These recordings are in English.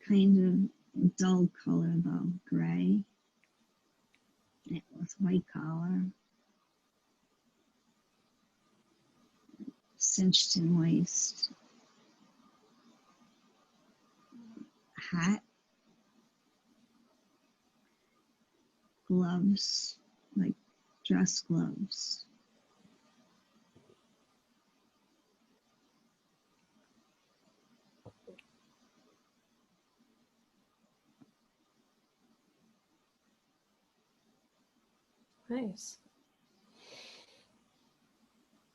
kind of dull color though, gray. It was white collar, cinched in waist, hat, gloves, like dress gloves. Nice.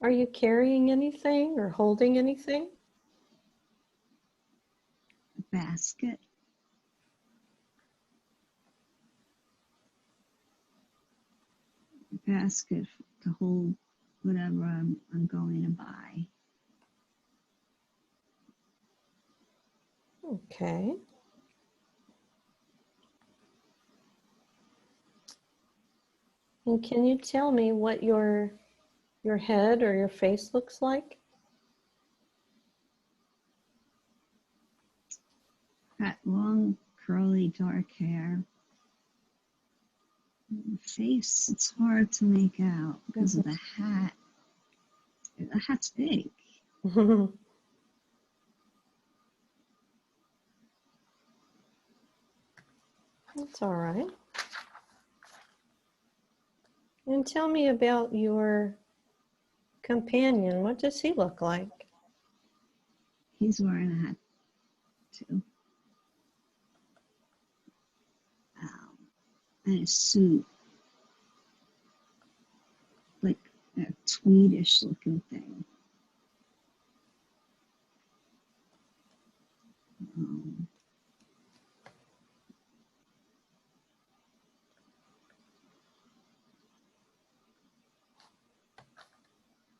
Are you carrying anything or holding anything? A basket. A basket to hold whatever I'm going to buy. Okay. And can you tell me what your head or your face looks like? Got long, curly, dark hair. The face, it's hard to make out because of the hat. The hat's big. That's all right. And tell me about your companion. What does he look like? He's wearing a hat too. And a suit. Like a tweedish looking thing.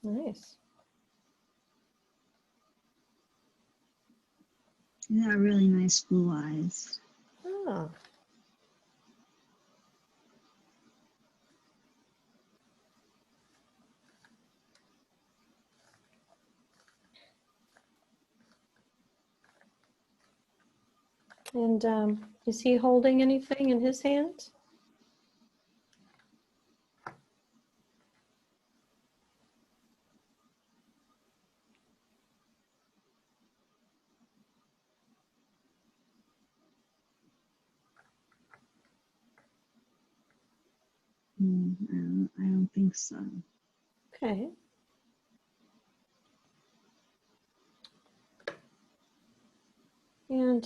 Nice. He's got really nice blue eyes. Oh. And is he holding anything in his hand? I don't think so. Okay. And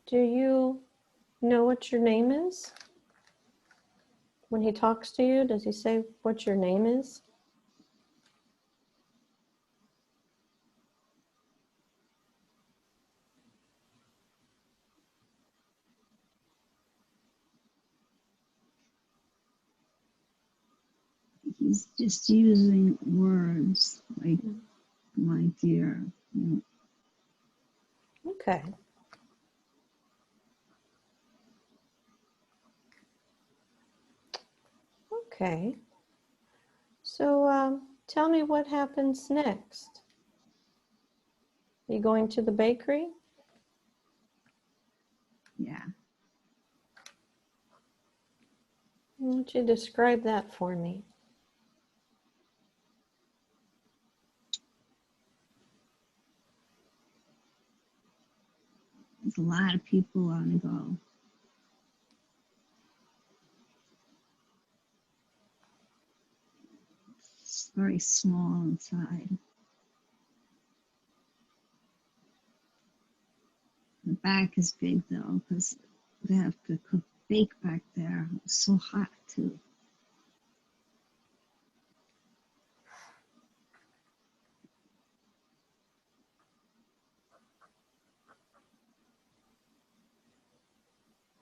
do you know what your name is? When he talks to you, does he say what your name is? He's just using words like my dear. Okay. Okay. So tell me what happens next. Are you going to the bakery? Yeah. Why don't you describe that for me? There's a lot of people on the go. It's very small inside. The back is big though, because they have to bake back there. It's so hot too.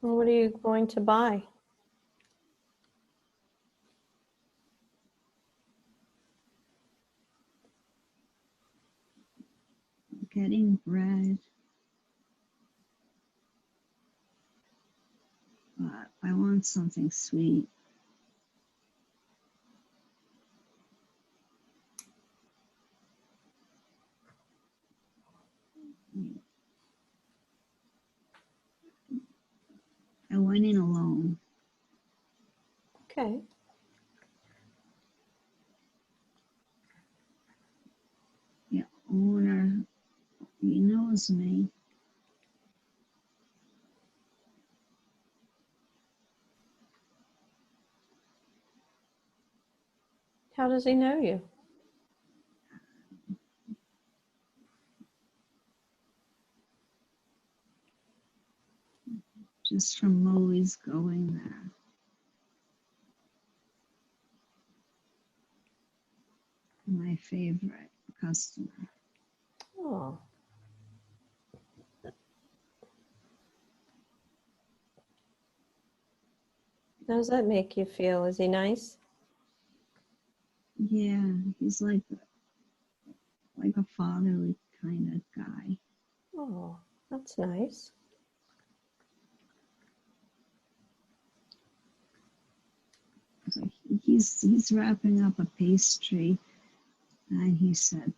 And what are you going to buy? Getting bread. But I want something sweet. I went in alone. Okay. The owner, he knows me. How does he know you? Just from always going there. My favorite customer. Oh. How does that make you feel? Is he nice? Yeah, he's like a fatherly kind of guy. Oh, that's nice. So he's wrapping up a pastry, and he said,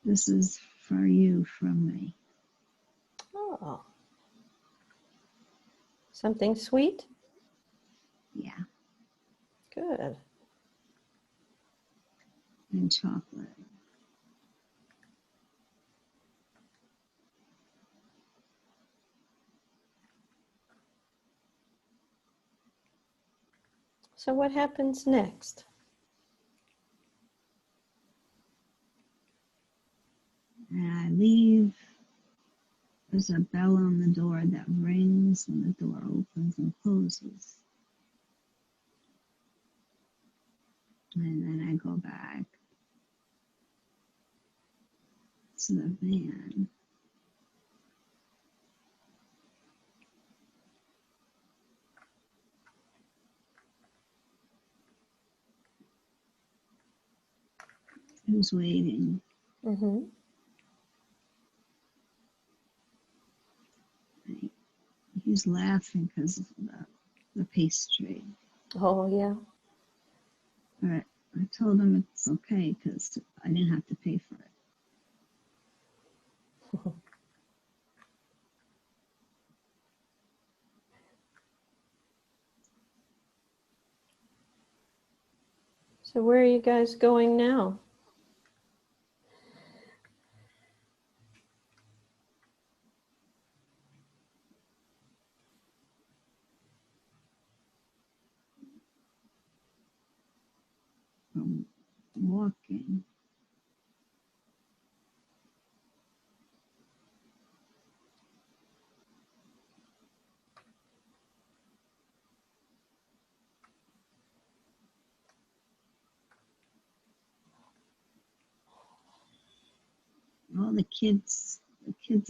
"This is for you from me." Oh. Something sweet? Yeah, Good. and chocolate. So what happens next? And I leave. There's a bell on the door that rings, and the door opens and closes. And then I go back to the van. Who's waiting? Mm-hmm. He's laughing because of the pastry. Oh, yeah. But I told him it's okay because I didn't have to pay for it. So where are you guys going now? From walking. All the kids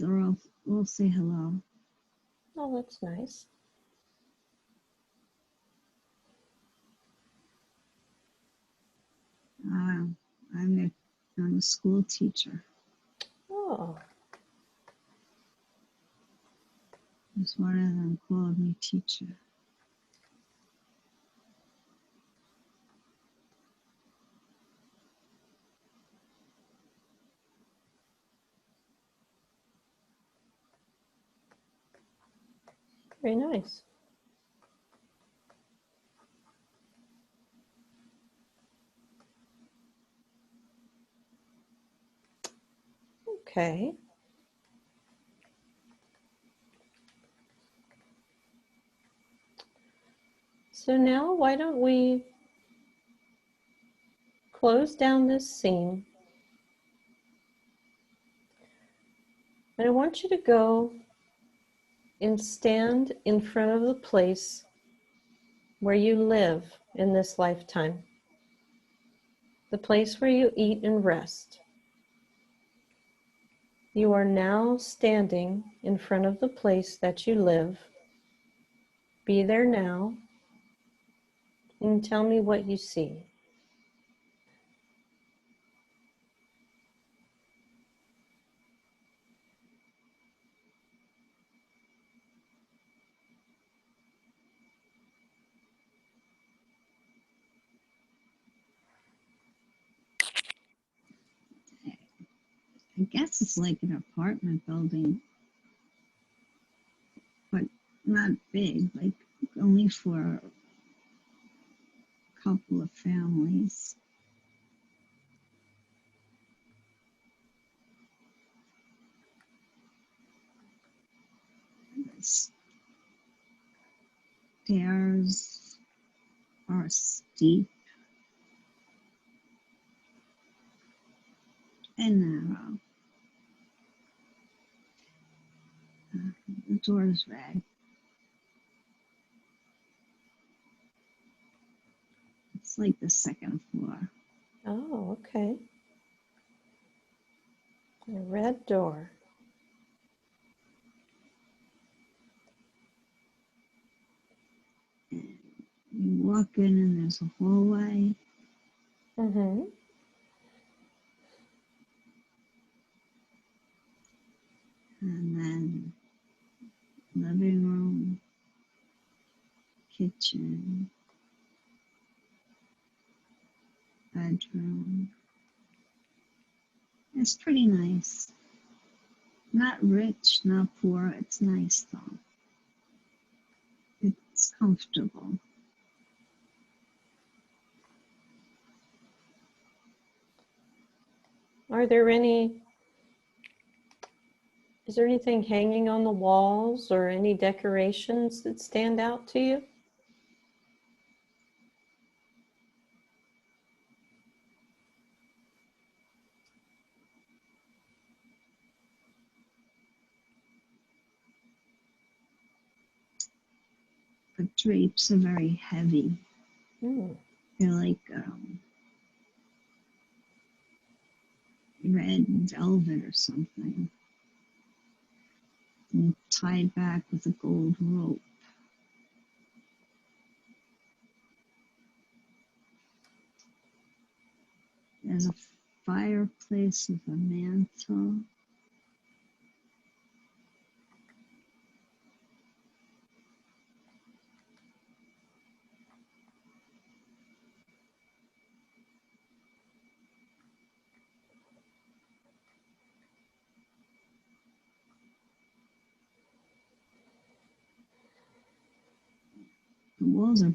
are all say hello. Oh, that's nice. I'm I'm a school teacher. Oh, Just one of them called me teacher. very nice. Okay. So now why don't we close down this scene? And I want you to go and stand in front of the place where you live in this lifetime, the place where you eat and rest. You are now standing in front of the place that you live. Be there now and tell me what you see. I guess it's like an apartment building, but not big, like only for a couple of families. The stairs are steep and narrow. The door is red. It's like the second floor. Oh, okay. A red door. And you walk in and there's a hallway. Mm-hmm. And then living room, kitchen, bedroom. It's pretty nice. Not rich, not poor. It's nice though. It's comfortable. Is there anything hanging on the walls or any decorations that stand out to you? The drapes are very heavy. Mm. They're like red velvet or something. And tied back with a gold rope. There's a fireplace with a mantle. The walls are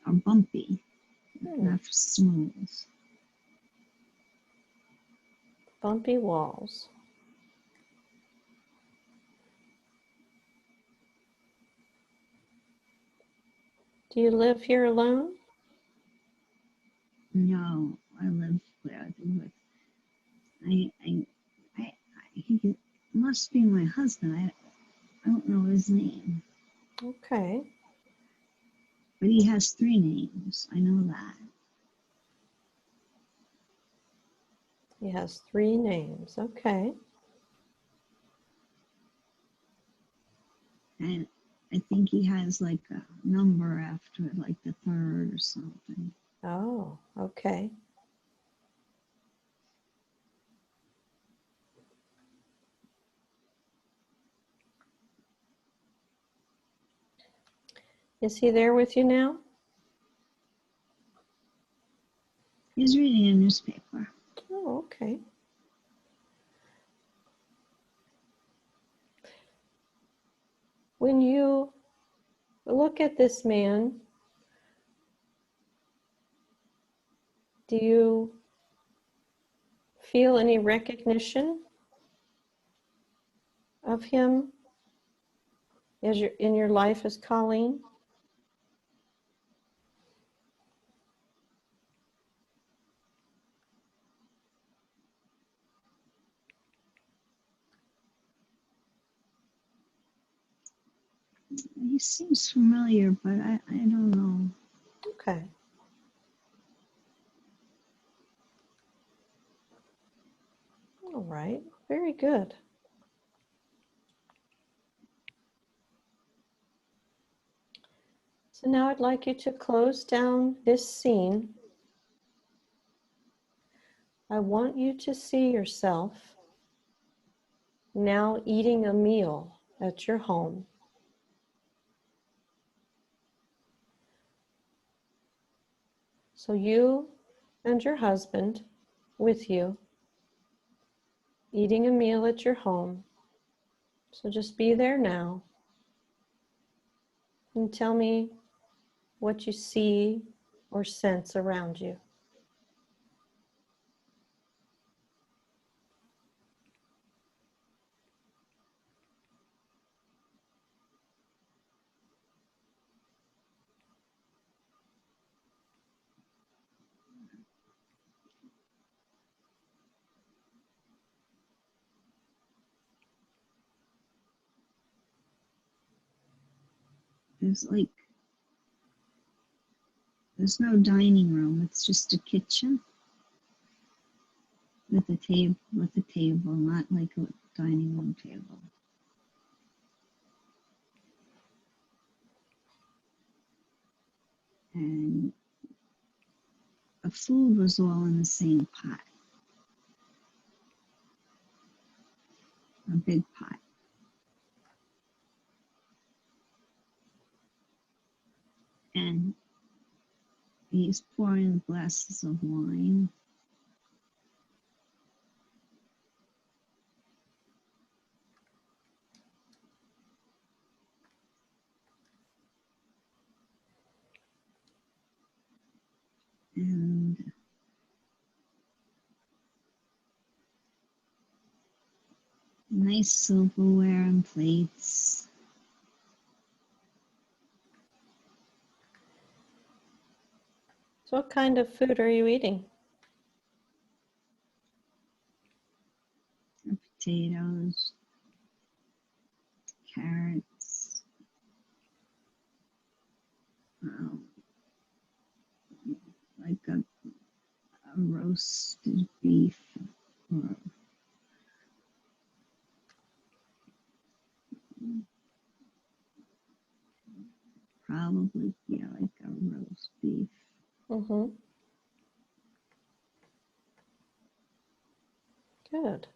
bumpy, not smooth. Bumpy walls. Do you live here alone? No, I live where I live. He must be my husband. I don't know his name, Okay. but he has 3 names. I know that. He has 3 names. Okay. And I think he has like a number after it, like the 3rd or something. Oh, okay. Is he there with you now? He's reading a newspaper. Oh, okay. When you look at this man, do you feel any recognition of him as in your life as Colleen? He seems familiar, but I don't know. Okay. All right. Very good. So now I'd like you to close down this scene. I want you to see yourself now eating a meal at your home. So you and your husband with you, eating a meal at your home. So just be there now and tell me what you see or sense around you. There's no dining room. It's just a kitchen with a table, not like a dining room table. And the food was all in the same pot, a big pot. And he's pouring glasses of wine. And nice silverware and plates. So what kind of food are you eating? Potatoes, carrots, like a roasted beef, or probably, yeah, like a roast beef. Mm-hmm. Good.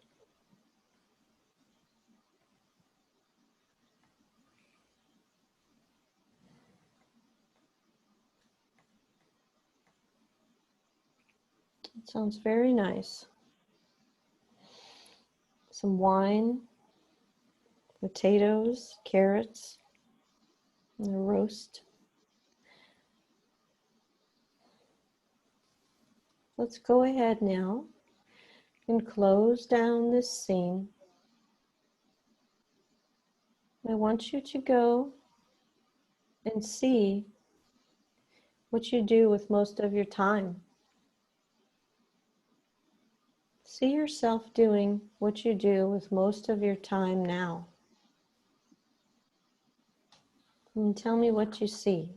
It sounds very nice. Some wine, potatoes, carrots, and a roast. Let's go ahead now and close down this scene. I want you to go and see what you do with most of your time. See yourself doing what you do with most of your time now. And tell me what you see.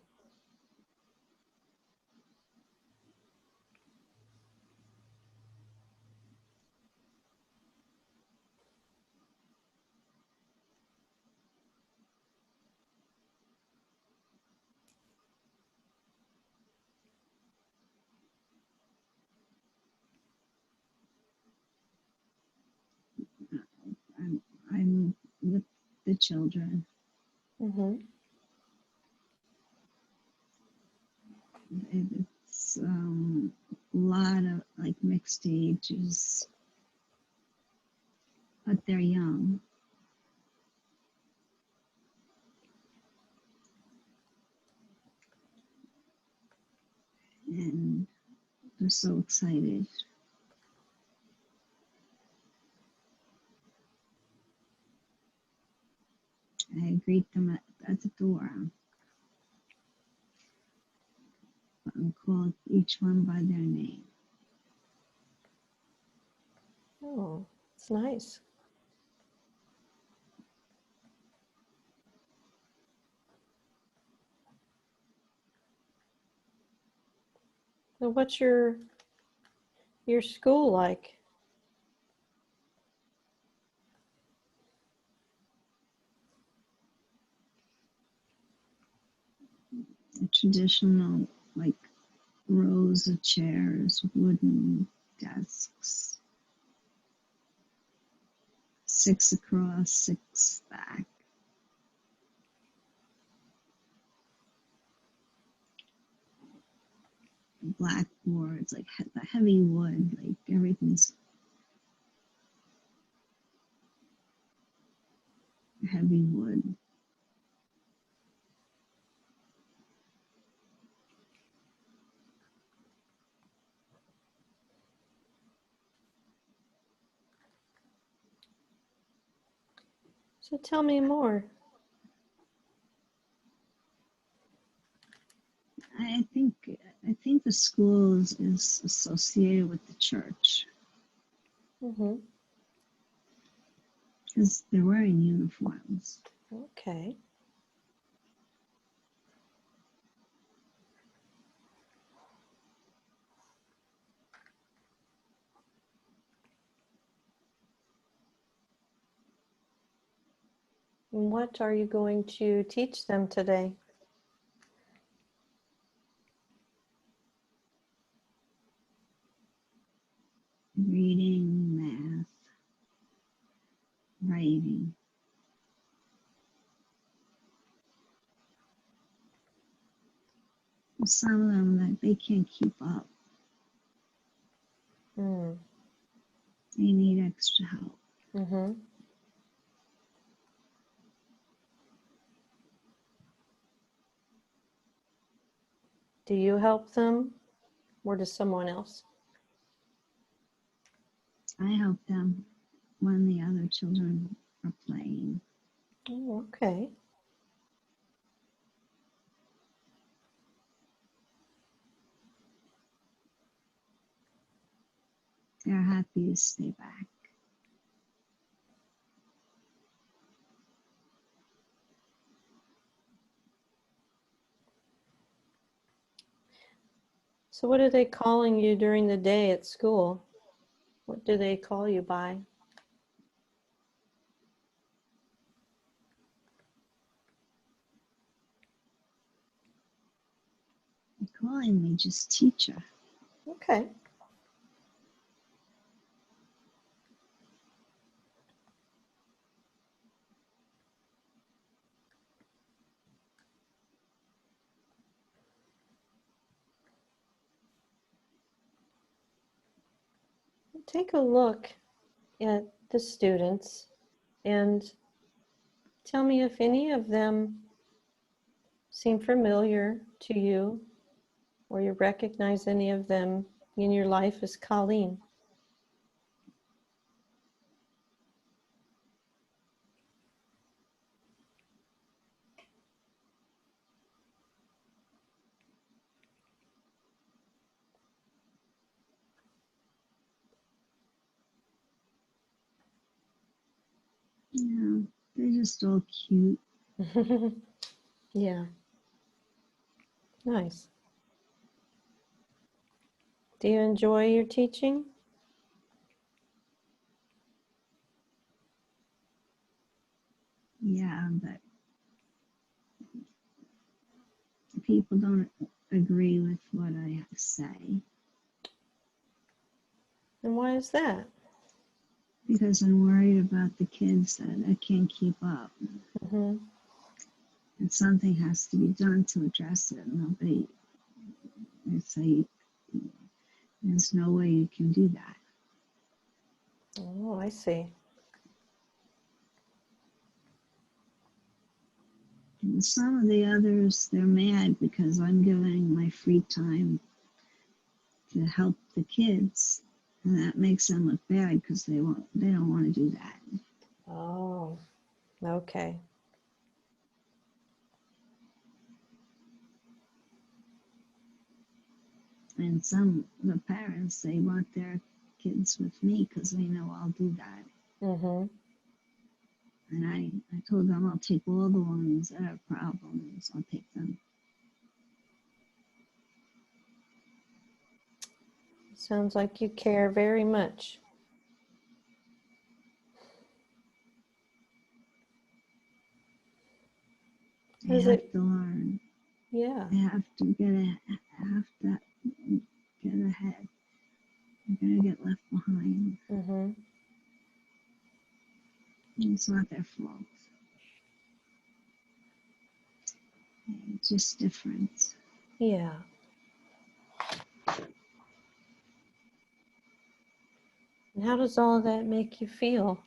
I'm with the children. Mm-hmm. It's a lot of like mixed ages, but they're young. And they're so excited. I greet them at the door and call each one by their name. Oh, it's nice. So what's your school like? A traditional, like, rows of chairs, wooden desks, 6 across, 6 back. Blackboards, like the heavy wood, like everything's heavy wood. So tell me more. I think the school is associated with the church Mm-hmm. because they're wearing uniforms. Okay. And what are you going to teach them today? Reading, math, writing. Some of them that they can't keep up. Mm. They need extra help. Mm-hmm. Do you help them, or does someone else? I help them when the other children are playing. Oh, okay. They're happy to stay back. So what are they calling you during the day at school? What do they call you by? They're calling me just teacher. Okay. Take a look at the students and tell me if any of them seem familiar to you, or you recognize any of them in your life as Colleen. Yeah, they're just all cute. Yeah. Nice. Do you enjoy your teaching? Yeah, but people don't agree with what I say And why is that? because I'm worried about the kids that I can't keep up. Mm-hmm. And something has to be done to address it. Nobody, I say, there's no way you can do that. Oh, I see. And some of the others, they're mad because I'm giving my free time to help the kids, and that makes them look bad because they don't want to do that. Oh, okay. And some of the parents, they want their kids with me because they know I'll do that. Mm-hmm. And I told them I'll take all the ones that have problems. I'll take them. Sounds like you care very much. They Is have it? to learn. Yeah. They have to get ahead. They're gonna get left behind. Mm-hmm. And it's not their fault. It's just different. Yeah. And how does all of that make you feel?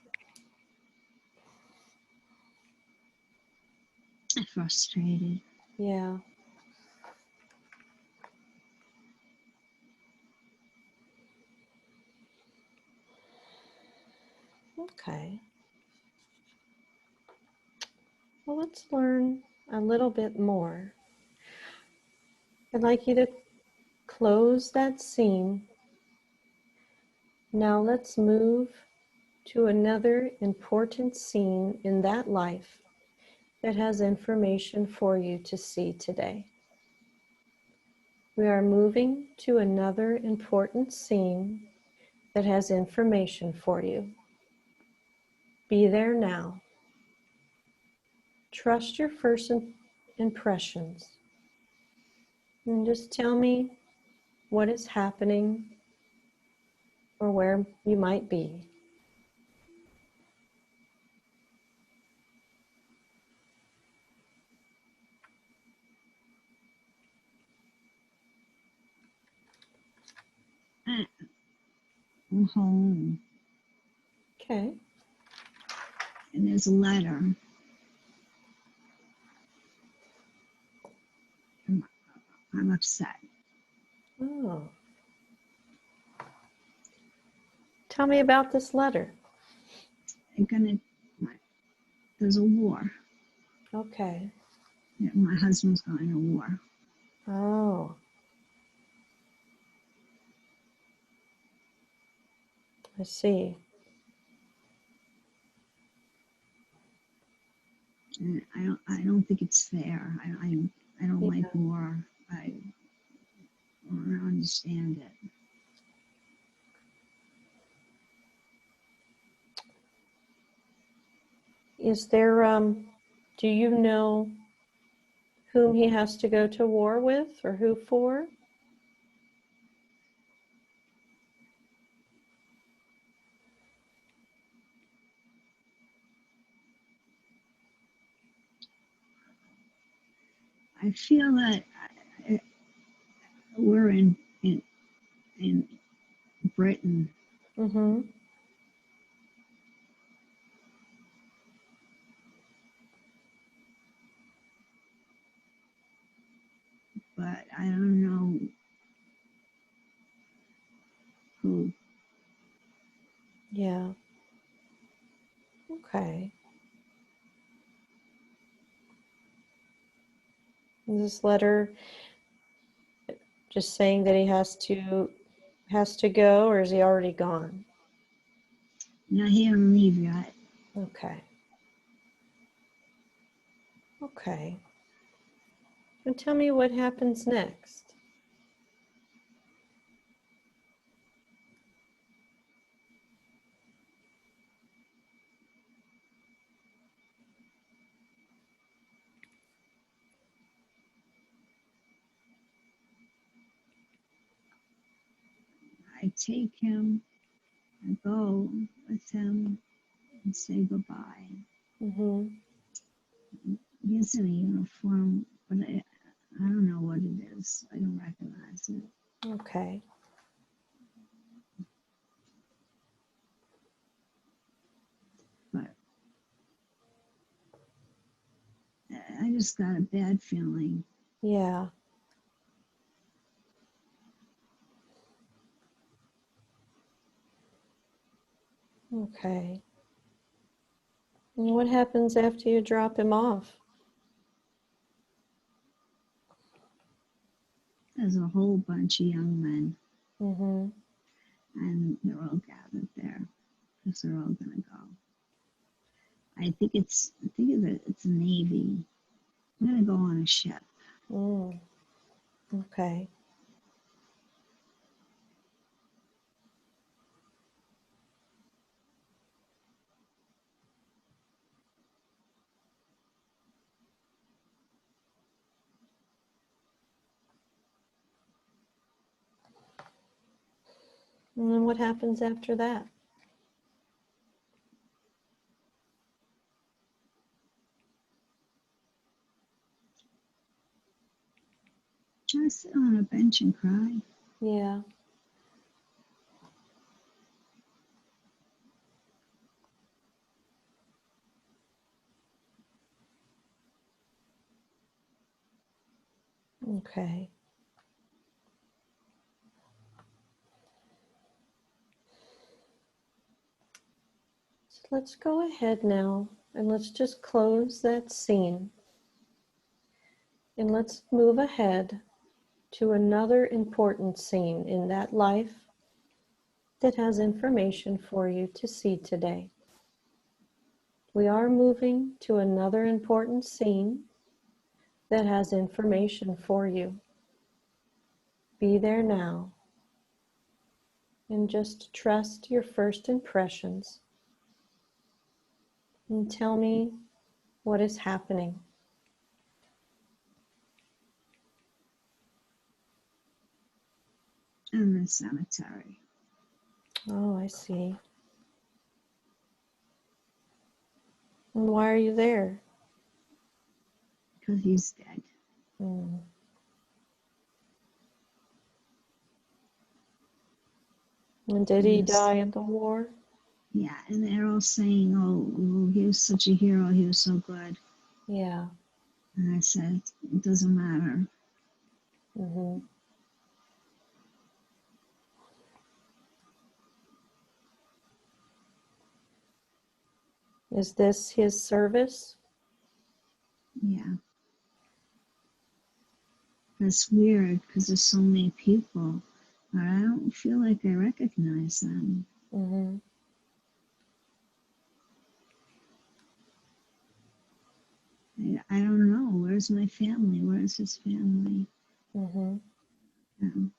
frustrated. Yeah. Okay. Well, let's learn a little bit more. I'd like you to close that scene. Now let's move to another important scene in that life that has information for you to see today. We are moving to another important scene that has information for you. Be there now. Trust your first impressions. And just tell me what is happening or where you might be. I'm home, Okay. and there's a letter. I'm upset. Oh. Tell me about this letter. There's a war. Okay. My husband's going to war. Oh. I see. And I don't think it's fair. I don't like Yeah. war. I don't understand it. Is there, do you know whom he has to go to war with or who for? I feel that we're in Britain, Mm-hmm. but I don't know who. Yeah. Okay. Is this letter just saying that he has to go, or is he already gone? Now he didn't leave yet. Okay. Okay. And tell me what happens next. I take him, I go with him and say goodbye. Mm-hmm. He's in a uniform, but I don't know what it is. I don't recognize it. Okay. But I just got a bad feeling. Yeah. Okay. And what happens after you drop him off? There's a whole bunch of young men, Mm-hmm. and they're all gathered there because they're all gonna go. I think it's a navy. I'm gonna go on a ship. Mm. Okay. And then what happens after that? Just sit on a bench and cry. Yeah. Okay. So let's go ahead now and let's just close that scene. And let's move ahead to another important scene in that life that has information for you to see today. We are moving to another important scene that has information for you. Be there now and just trust your first impressions and tell me what is happening. In the cemetery. Oh, I see. And why are you there? Because he's dead. Hmm. And did he die in the war? Yeah, and they're all saying, oh, he was such a hero, he was so good. Yeah. And I said, it doesn't matter. Mm-hmm. Is this his service? Yeah. That's weird because there's so many people, but I don't feel like I recognize them. Mm-hmm. I don't know. Where's my family? Where's his family? Mm-hmm. Um,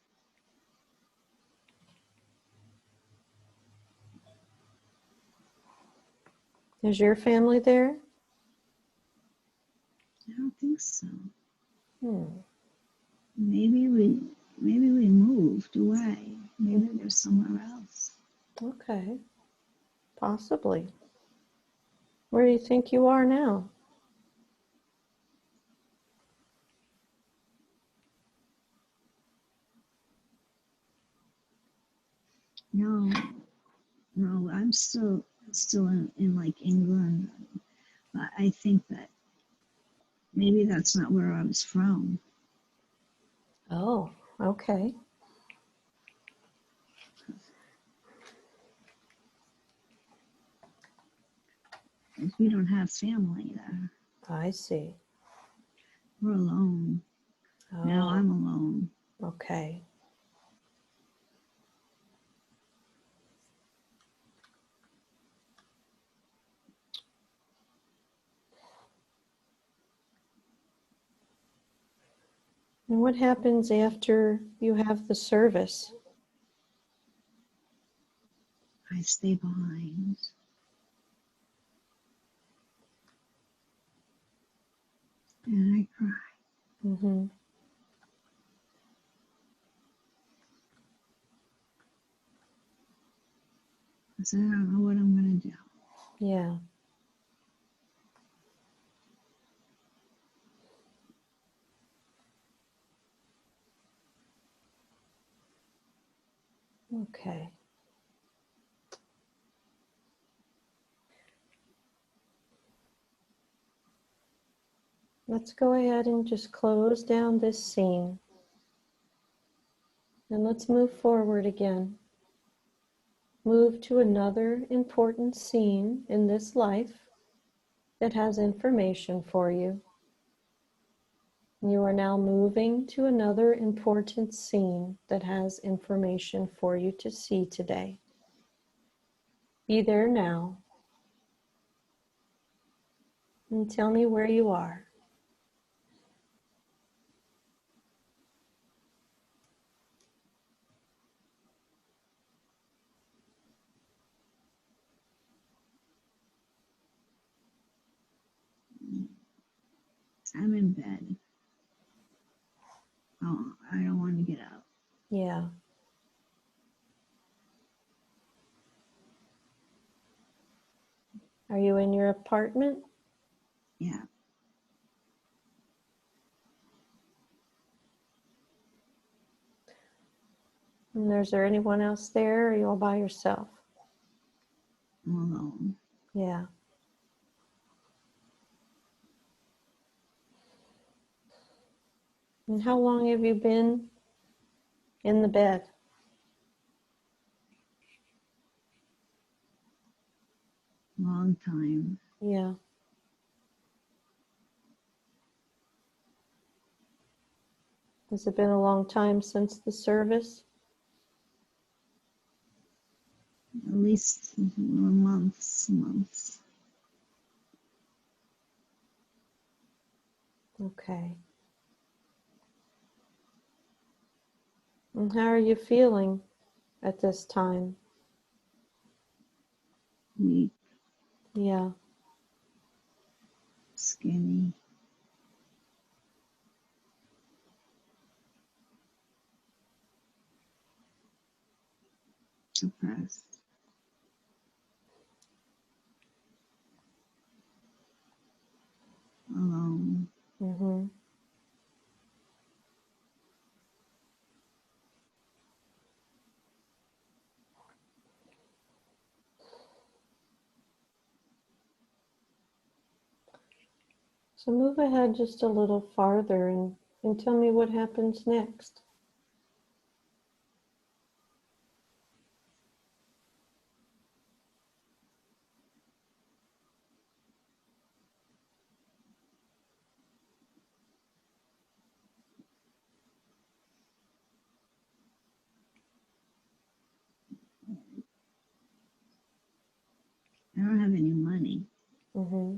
Is your family there? I don't think so. Hmm. Maybe we moved away. Maybe they're somewhere else. Okay. Possibly. Where do you think you are now? No, no, I'm still in like England. But I think that maybe that's not where I was from. Oh, okay. We don't have family there. I see. We're alone. Now Oh, I'm alone. okay. And what happens after you have the service? I stay behind and I cry. Mm-hmm. Because I don't know what I'm going to do. Yeah. Okay. Let's go ahead and just close down this scene. And let's move forward again. Move to another important scene in this life that has information for you. You are now moving to another important scene that has information for you to see today. Be there now and tell me where you are. I'm in bed. Oh, I don't want to get up. Yeah. Are you in your apartment? Yeah. And is there anyone else there, or are you all by yourself? I'm alone. Yeah. And how long have you been in the bed? Long time. Yeah. Has it been a long time since the service? At least months. Okay. And how are you feeling at this time? Weak, Yeah. skinny. Depressed. Alone. Mm-hmm. So move ahead just a little farther and tell me what happens next. I don't have any money, Mm-hmm.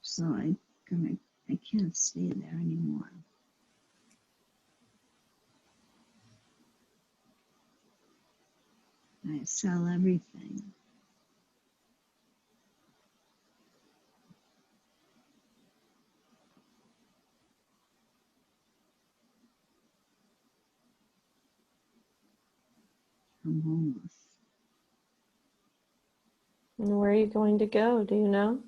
so I can't stay there anymore. I sell everything. I'm homeless. And where are you going to go? Do you know?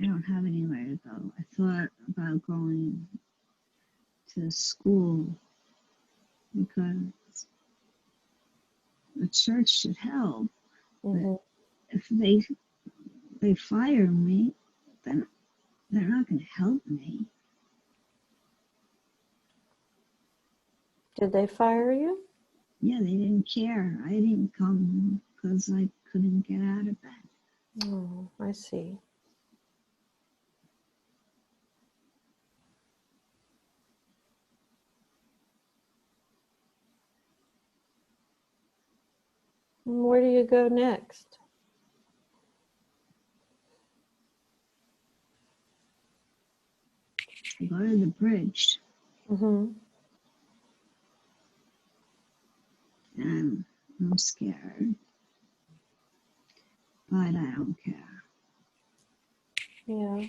I don't have anywhere to go. I thought about going to school because the church should help. But Mm-hmm. if they fire me, then they're not going to help me. Did they fire you? Yeah, they didn't care. I didn't come because I couldn't get out of bed. Oh, I see. And where do you go next? I go to the bridge Mm-hmm. and I'm scared, but I don't care. Yeah.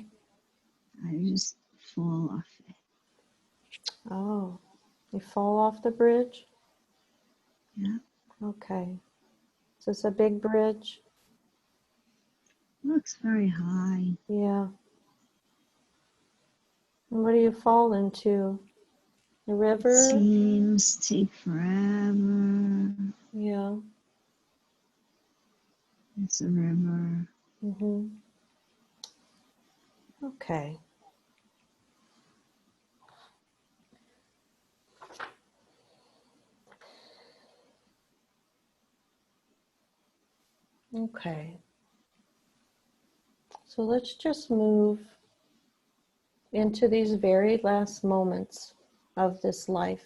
I just fall off it. Oh, you fall off the bridge? Yeah, Okay. Is this a big bridge? looks very high. Yeah. And what do you fall into? The It river? seems to take forever. Yeah. It's a river. Mm-hmm. Okay. Okay. So let's just move into these very last moments of this life.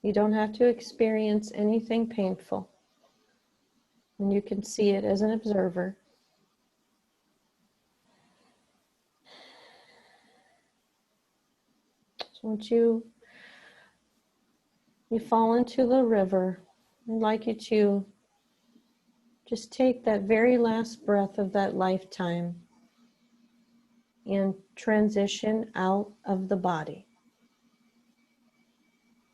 You don't have to experience anything painful, and you can see it as an observer. So once you fall into the river, I'd like you to just take that very last breath of that lifetime and transition out of the body.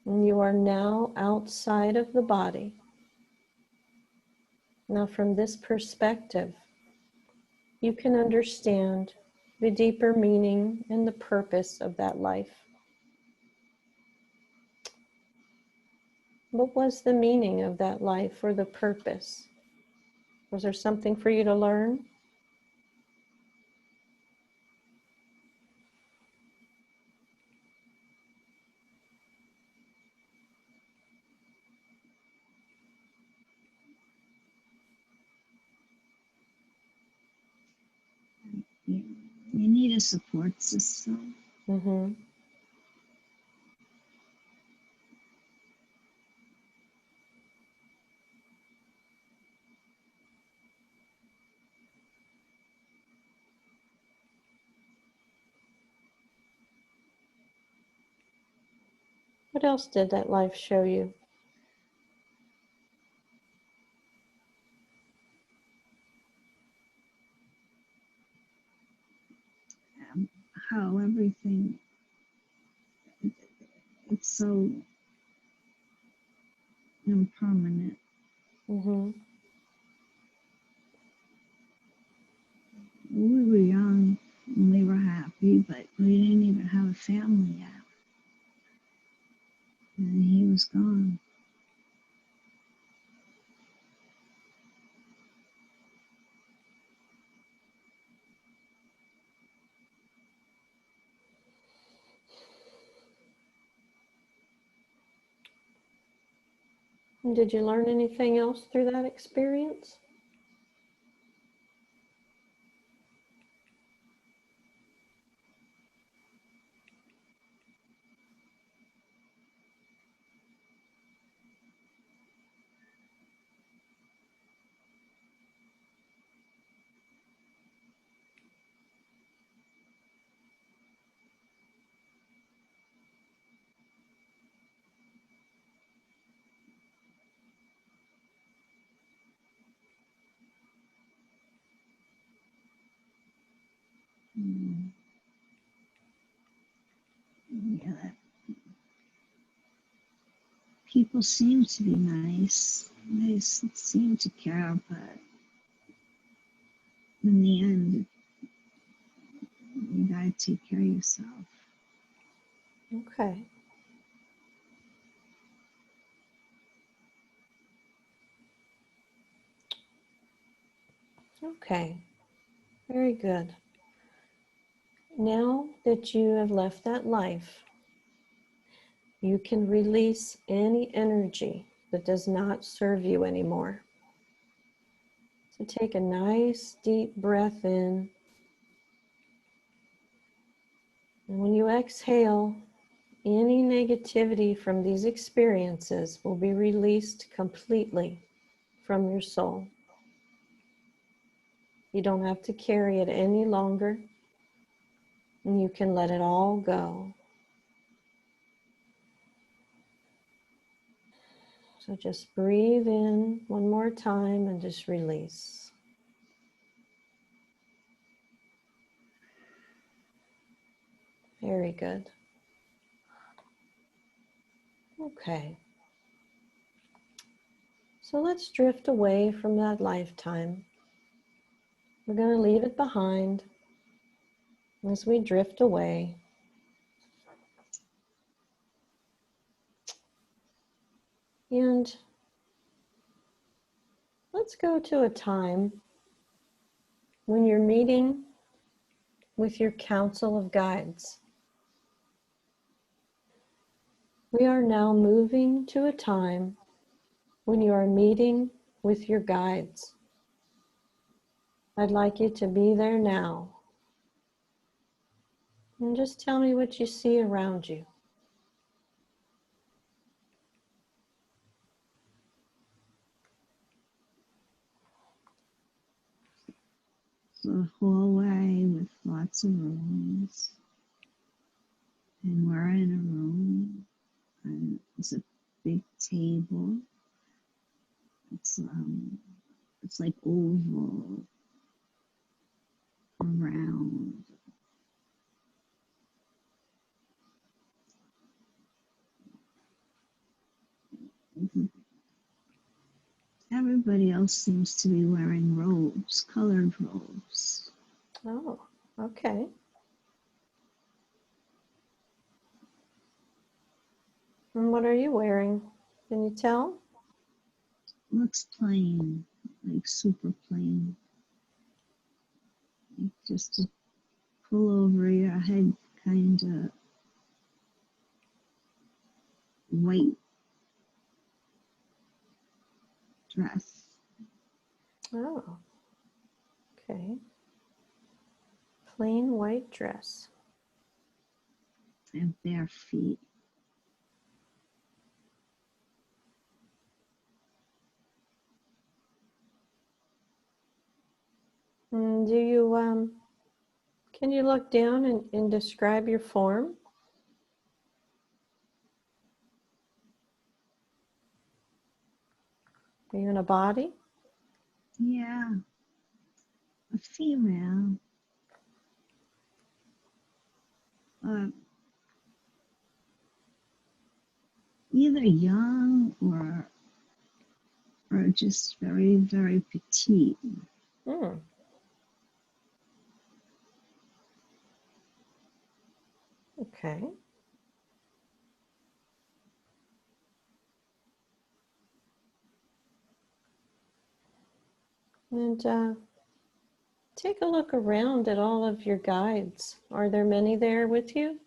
And you are now outside of the body. Now, from this perspective, you can understand the deeper meaning and the purpose of that life. What was the meaning of that life or the purpose? Was there something for you to learn? You need a support system. Mm-hmm. What else did that life show you? How everything, it's so impermanent. Mm-hmm. We were young and we were happy, but we didn't even have a family yet. And he was gone. And did you learn anything else through that experience? Mm. Yeah, people seem to be nice. They seem to care, but in the end, you gotta take care of yourself. Okay. Okay. Very good. Now that you have left that life, you can release any energy that does not serve you anymore. So take a nice deep breath in. And when you exhale, any negativity from these experiences will be released completely from your soul. You don't have to carry it any longer, and you can let it all go. So just breathe in one more time and just release. Very good. Okay. So let's drift away from that lifetime. We're going to leave it behind as we drift away. And let's go to a time when you're meeting with your council of guides. We are now moving to a time when you are meeting with your guides. I'd like you to be there now. And just tell me what you see around you. It's a hallway with lots of rooms, and we're in a room, and it's a big table. It's like oval, around. Everybody else seems to be wearing robes, colored robes. Oh, okay. And what are you wearing? Can you tell? Looks plain, like super plain. Like just to pull over your head, kind of white dress. Oh, okay. Plain white dress. And bare feet. And do you, can you look down and describe your form? Are you in a body? Yeah, a female. Either young or just very, very petite. Hmm. Okay. And take a look around at all of your guides. Are there many there with you?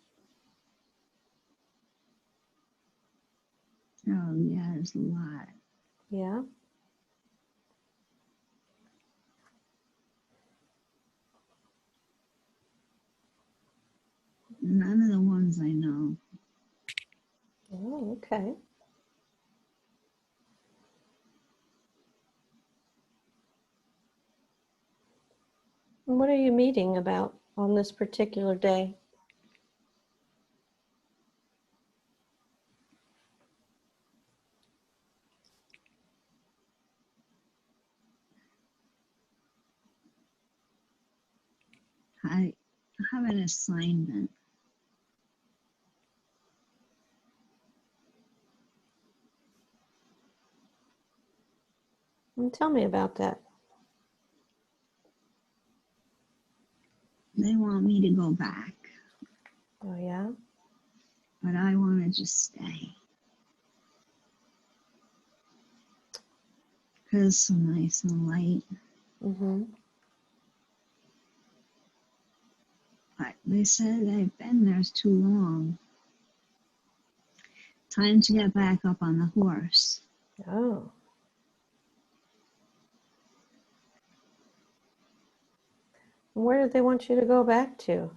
Oh yeah, there's a lot. Yeah. None of the ones I know. Oh, okay. And what are you meeting about on this particular day? I have an assignment. And tell me about that. They want me to go back, Oh, yeah? but I want to just stay. Because it's so nice and light. Mm-hmm. But they said I've been there too long. Time to get back up on the horse. Oh. Where do they want you to go back to?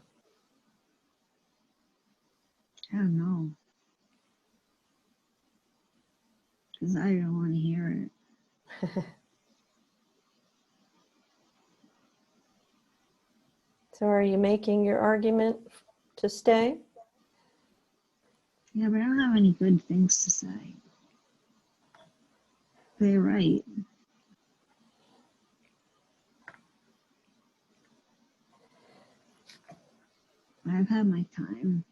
I don't know. Because I don't want to hear it. So are you making your argument to stay? Yeah, but I don't have any good things to say. They're right. I've had my time.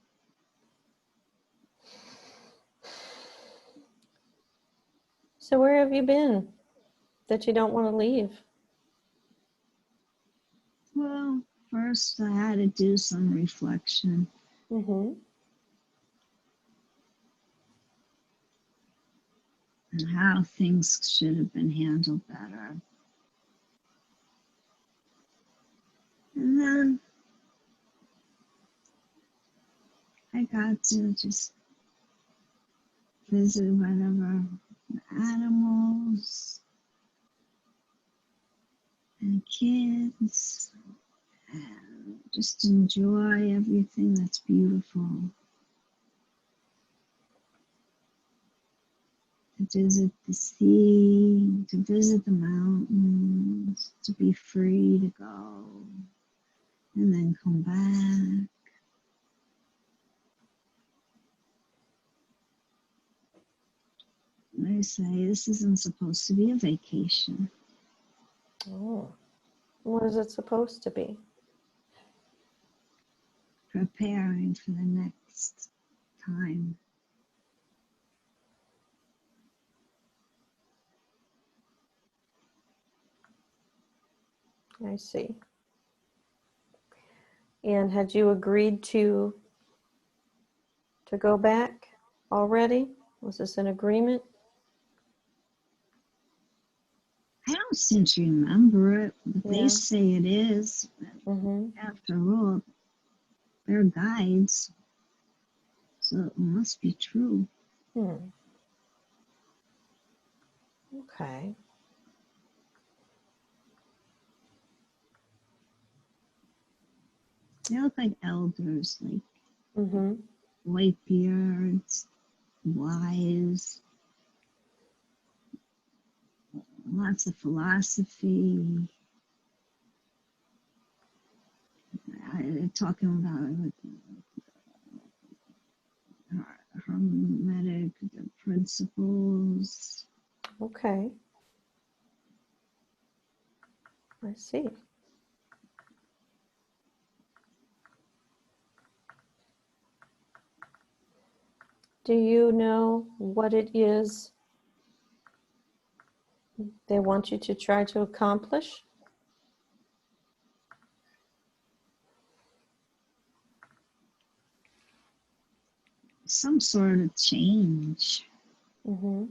So where have you been that you don't want to leave? Well, first I had to do some reflection. Mm-hmm. And how things should have been handled better. And then I got to just visit whatever animals and kids and just enjoy everything that's beautiful. To visit the sea, to visit the mountains, to be free to go and then come back. They say this isn't supposed to be a vacation. Oh. What is it supposed to be? Preparing for the next time. I see. And had you agreed to go back already? Was this an agreement? don't seem to remember it, but they Yeah. say it is. Mm-hmm. After all, they're guides, so it must be true. Hmm. Okay. They look like elders, like Mm-hmm. white beards, wise, lots of philosophy. They're talking about hermetic principles. Okay. I see. Do you know what it is they want you to try to accomplish? Some sort of change. Mm-hmm.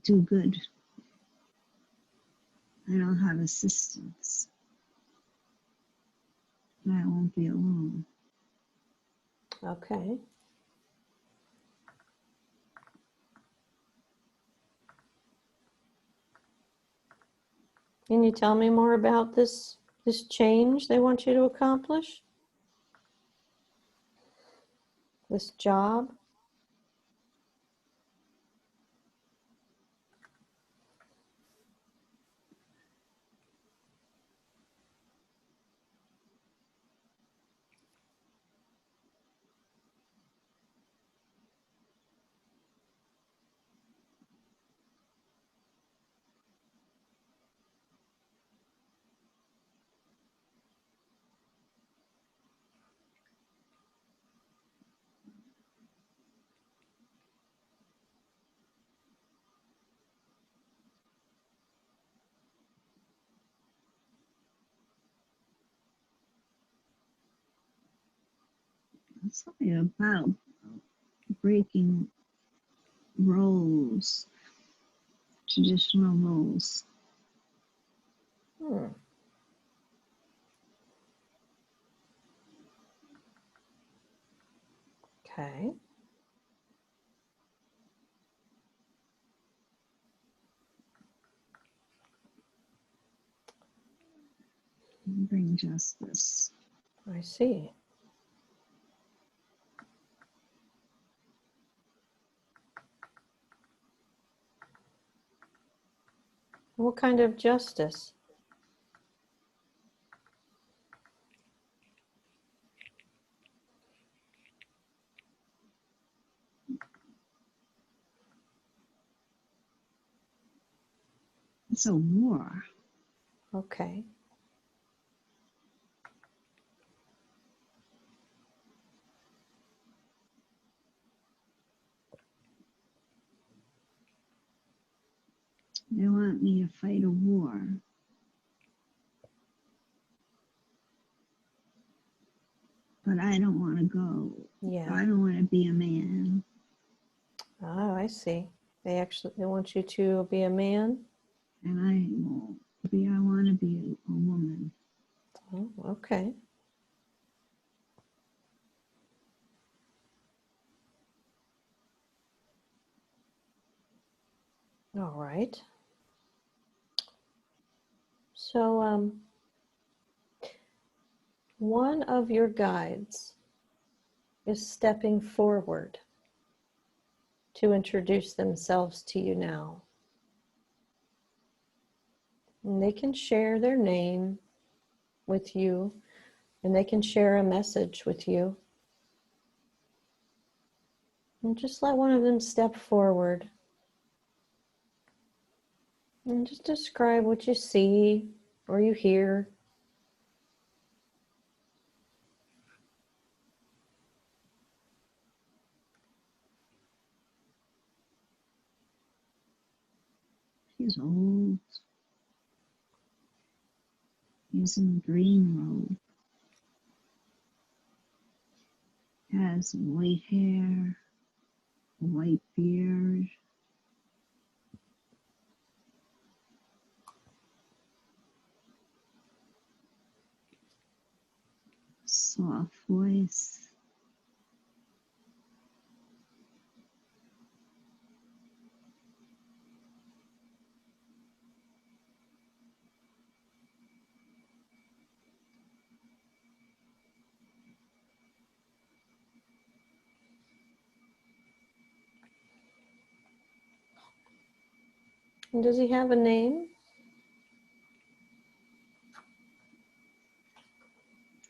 Do good. I don't have assistance. I won't be alone. Okay. Can you tell me more about this change they want you to accomplish? This job? It's something about breaking roles, traditional roles. Hmm. Okay. Bring justice. I see. What kind of justice? It's a war. Okay. They want me to fight a war. But I don't want to go. Yeah. I don't want to be a man. Oh, I see. They want you to be a man? And I won't be, I want to be a woman. Oh, okay. All right. So, one of your guides is stepping forward to introduce themselves to you now. And they can share their name with you, and they can share a message with you. And just let one of them step forward and just describe what you see or you hear. He's old. He's in green robe. Has white hair, a white beard, soft voice. And does he have a name?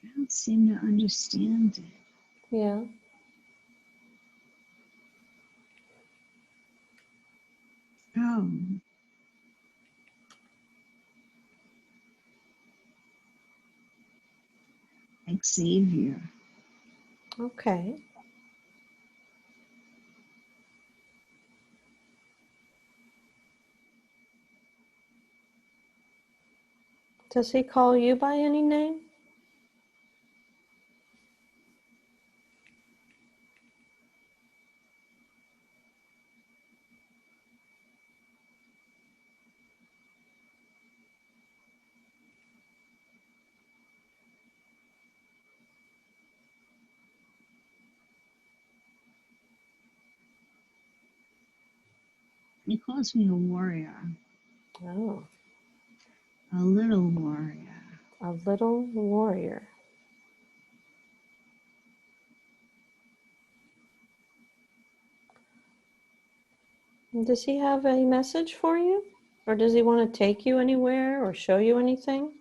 I don't seem to understand it. Yeah. Oh, Xavier. Okay. Does he call you by any name? He calls me a warrior, Oh, a little warrior. a little warrior. And does he have a message for you? Or does he want to take you anywhere or show you anything?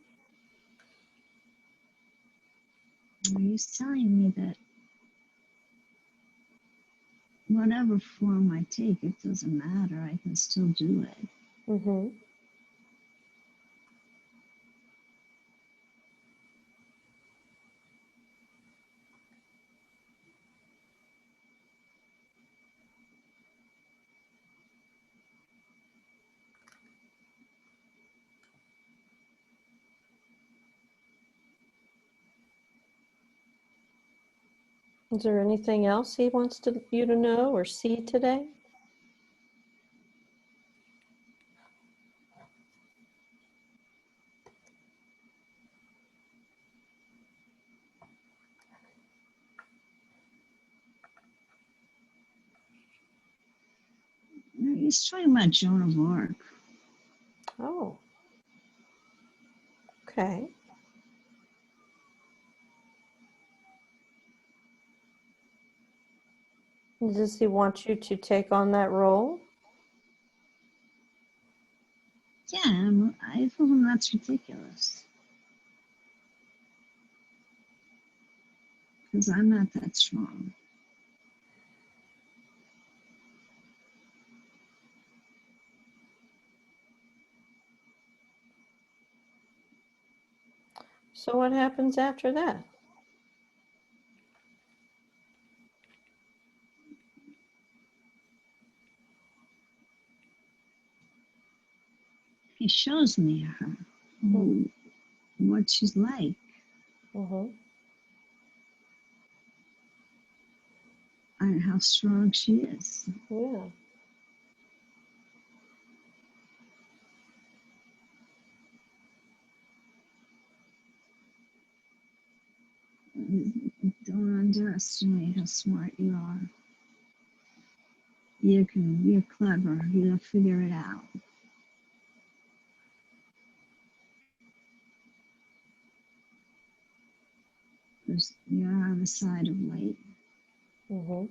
He's telling me that whatever form I take, it doesn't matter. I can still do it. Mm-hmm. Is there anything else he wants you to know or see today? He's talking about Joan of Arc. Oh, okay. Does he want you to take on that role? Yeah, I told him that's ridiculous. Because I'm not that strong. So what happens after that? He shows me her, what she's like, Mm-hmm. and how strong she is. Yeah. Don't underestimate how smart you are. You're clever. You'll figure it out. You're on the side of light. Mm-hmm.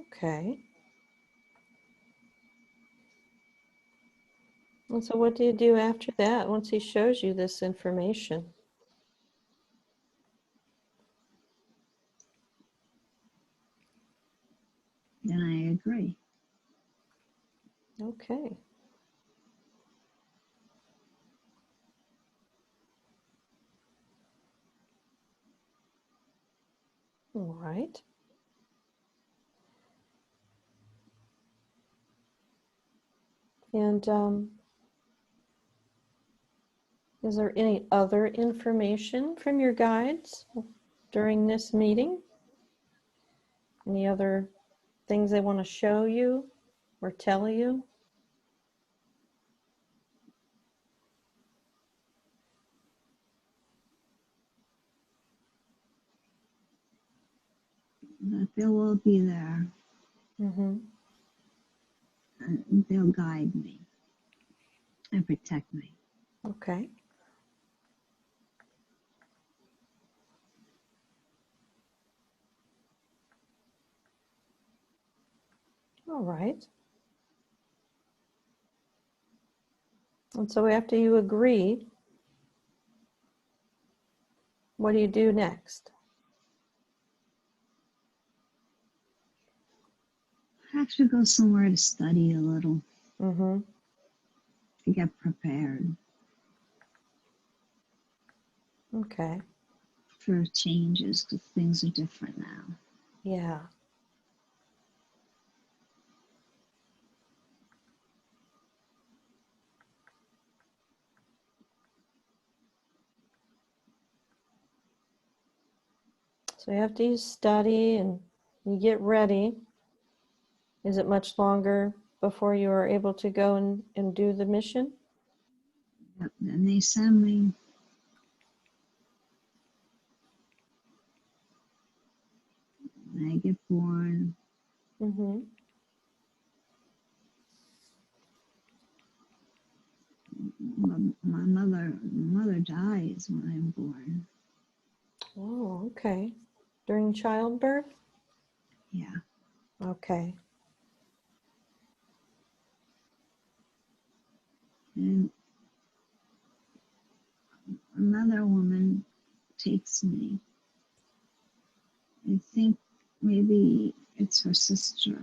Okay. And so what do you do after that once he shows you this information? And I agree. Okay. All right. And Is there any other information from your guides during this meeting? Any other things they want to show you or tell you? That they will be there Mm-hmm. and they'll guide me and protect me. Okay. All right. And so after you agree, what do you do next? I actually go somewhere to study a little, Mm-hmm. to get prepared Okay. for changes because things are different now. Yeah. So after you study and you get ready, is it much longer before you are able to go and do the mission? Yep. Then they send me. I get born. Mm-hmm. My mother dies when I'm born. Oh, okay. During childbirth? Yeah. Okay. And another woman takes me. I think maybe it's her sister.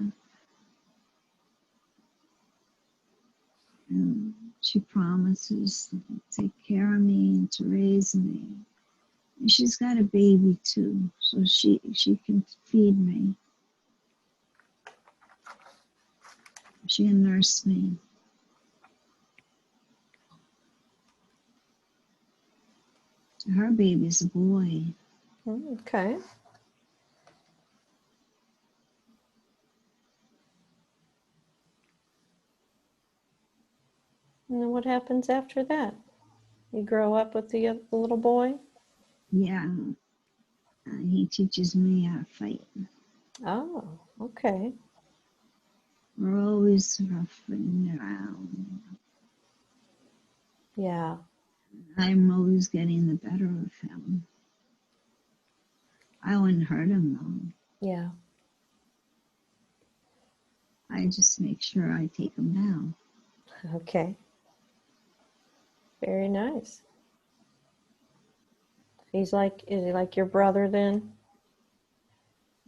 And she promises to take care of me and to raise me. And she's got a baby too, so she can feed me. She can nurse me. Her baby's a boy. Okay. And then what happens after that? You grow up with the little boy? Yeah, he teaches me how to fight. Oh, okay. We're always roughing around. Yeah. I'm always getting the better of him. I wouldn't hurt him though. Yeah. I just make sure I take him down. Okay. Very nice. Is he like your brother then?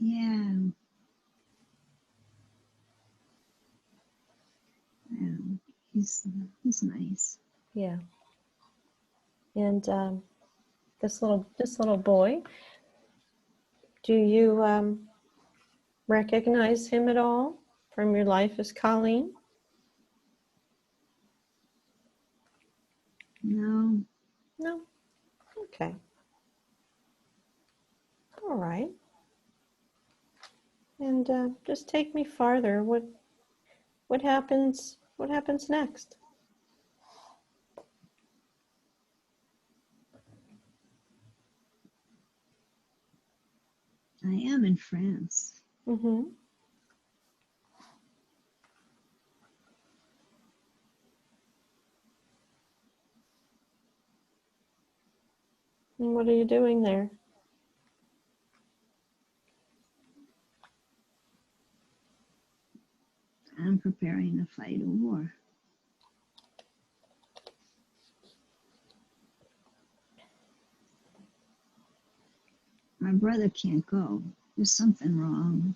Yeah, yeah. He's nice. Yeah. And this little boy, do you recognize him at all from your life as Colleen? No, No. Okay. All right. And just take me farther. What happens? What happens next? I am in France. Mm-hmm. And what are you doing there? I'm preparing to fight a war. My brother can't go. There's something wrong.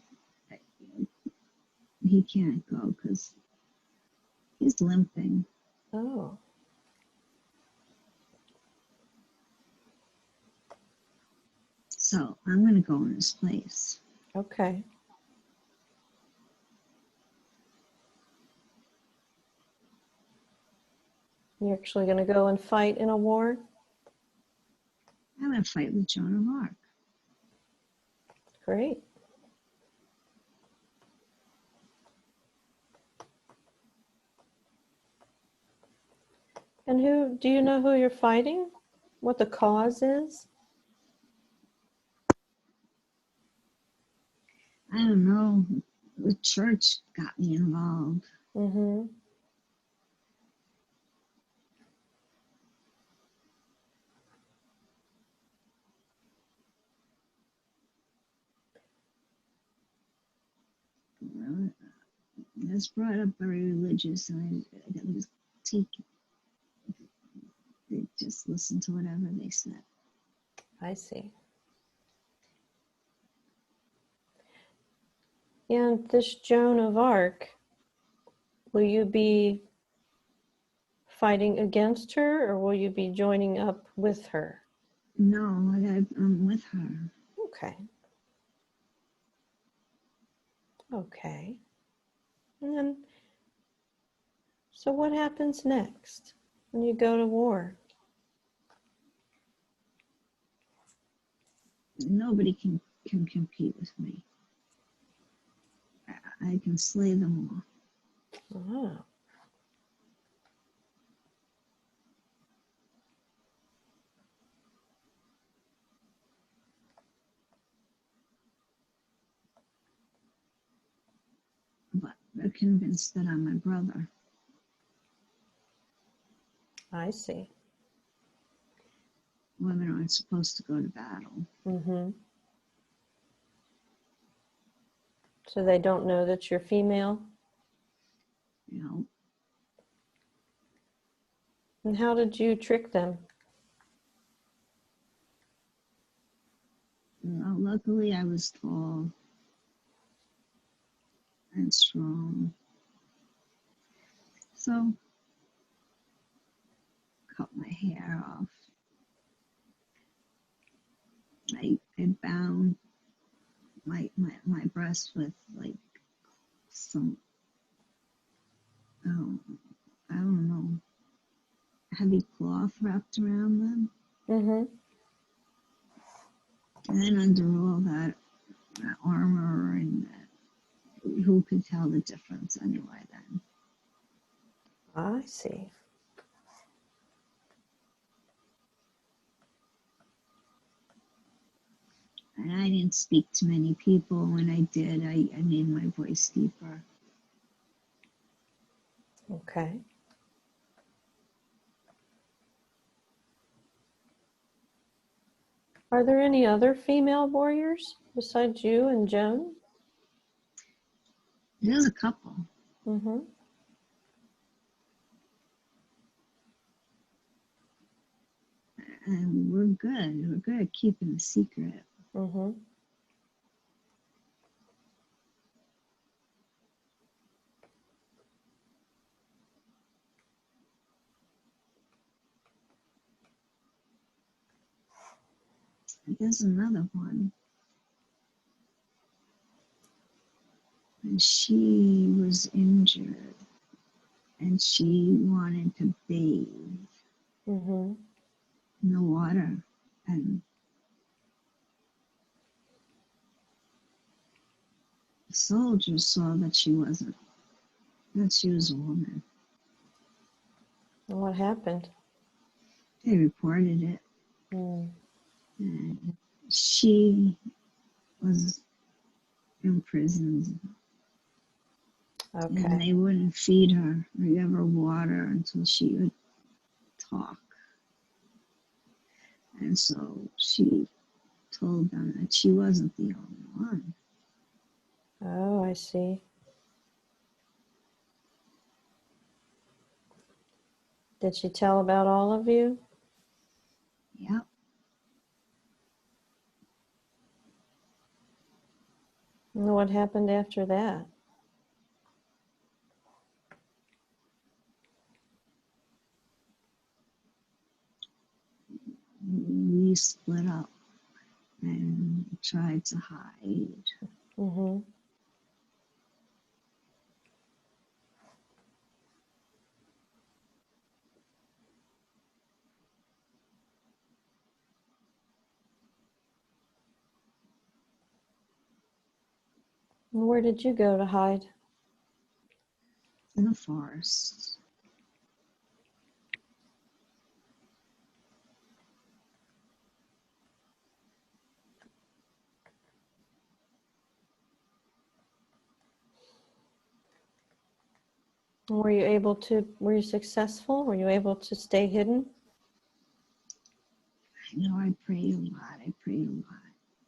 He can't go because he's limping. Oh, So I'm going to go in his place. okay. You're actually going to go and fight in a war? I'm going to fight with Joan of Arc. Great. And do you know who you're fighting? What the cause is? I don't know. The church got me involved. Mm-hmm. I was brought up very religious, and I was they just listened to whatever they said. I see. And this Joan of Arc, will you be fighting against her, or will you be joining up with her? No, I'm with her. Okay. Okay. And then, so what happens next when you go to war? Nobody can compete with me. I can slay them all. Oh. But they're convinced that I'm my brother. I see. Women aren't supposed to go to battle. Mm-hmm. So they don't know that you're female? You know. And how did you trick them? Well, luckily, I was tall and strong. So, cut my hair off. I bound my breast with like some, I don't know, heavy cloth wrapped around them. Mm-hmm. And then under all that armor and that, who could tell the difference anyway then? I see. And I didn't speak to many people. When I did, I made my voice deeper. Okay. Are there any other female warriors besides you and Joan? There's a couple. Mm-hmm. And we're good. We're good at keeping a secret. Mm-hmm. There's another one. And she was injured. And she wanted to bathe Mm-hmm. in the water. And the soldiers saw that she wasn't, that she was a woman. And what happened? They reported it. Mm. And she was imprisoned. Okay. And they wouldn't feed her or give her water until she would talk. And so she told them that she wasn't the only one. Oh, I see. Did she tell about all of you? Yep. And what happened after that? We split up and tried to hide. Mm-hmm. And where did you go to hide? In the forest. And were you successful? Were you able to stay hidden? I know I prayed a lot. I prayed a lot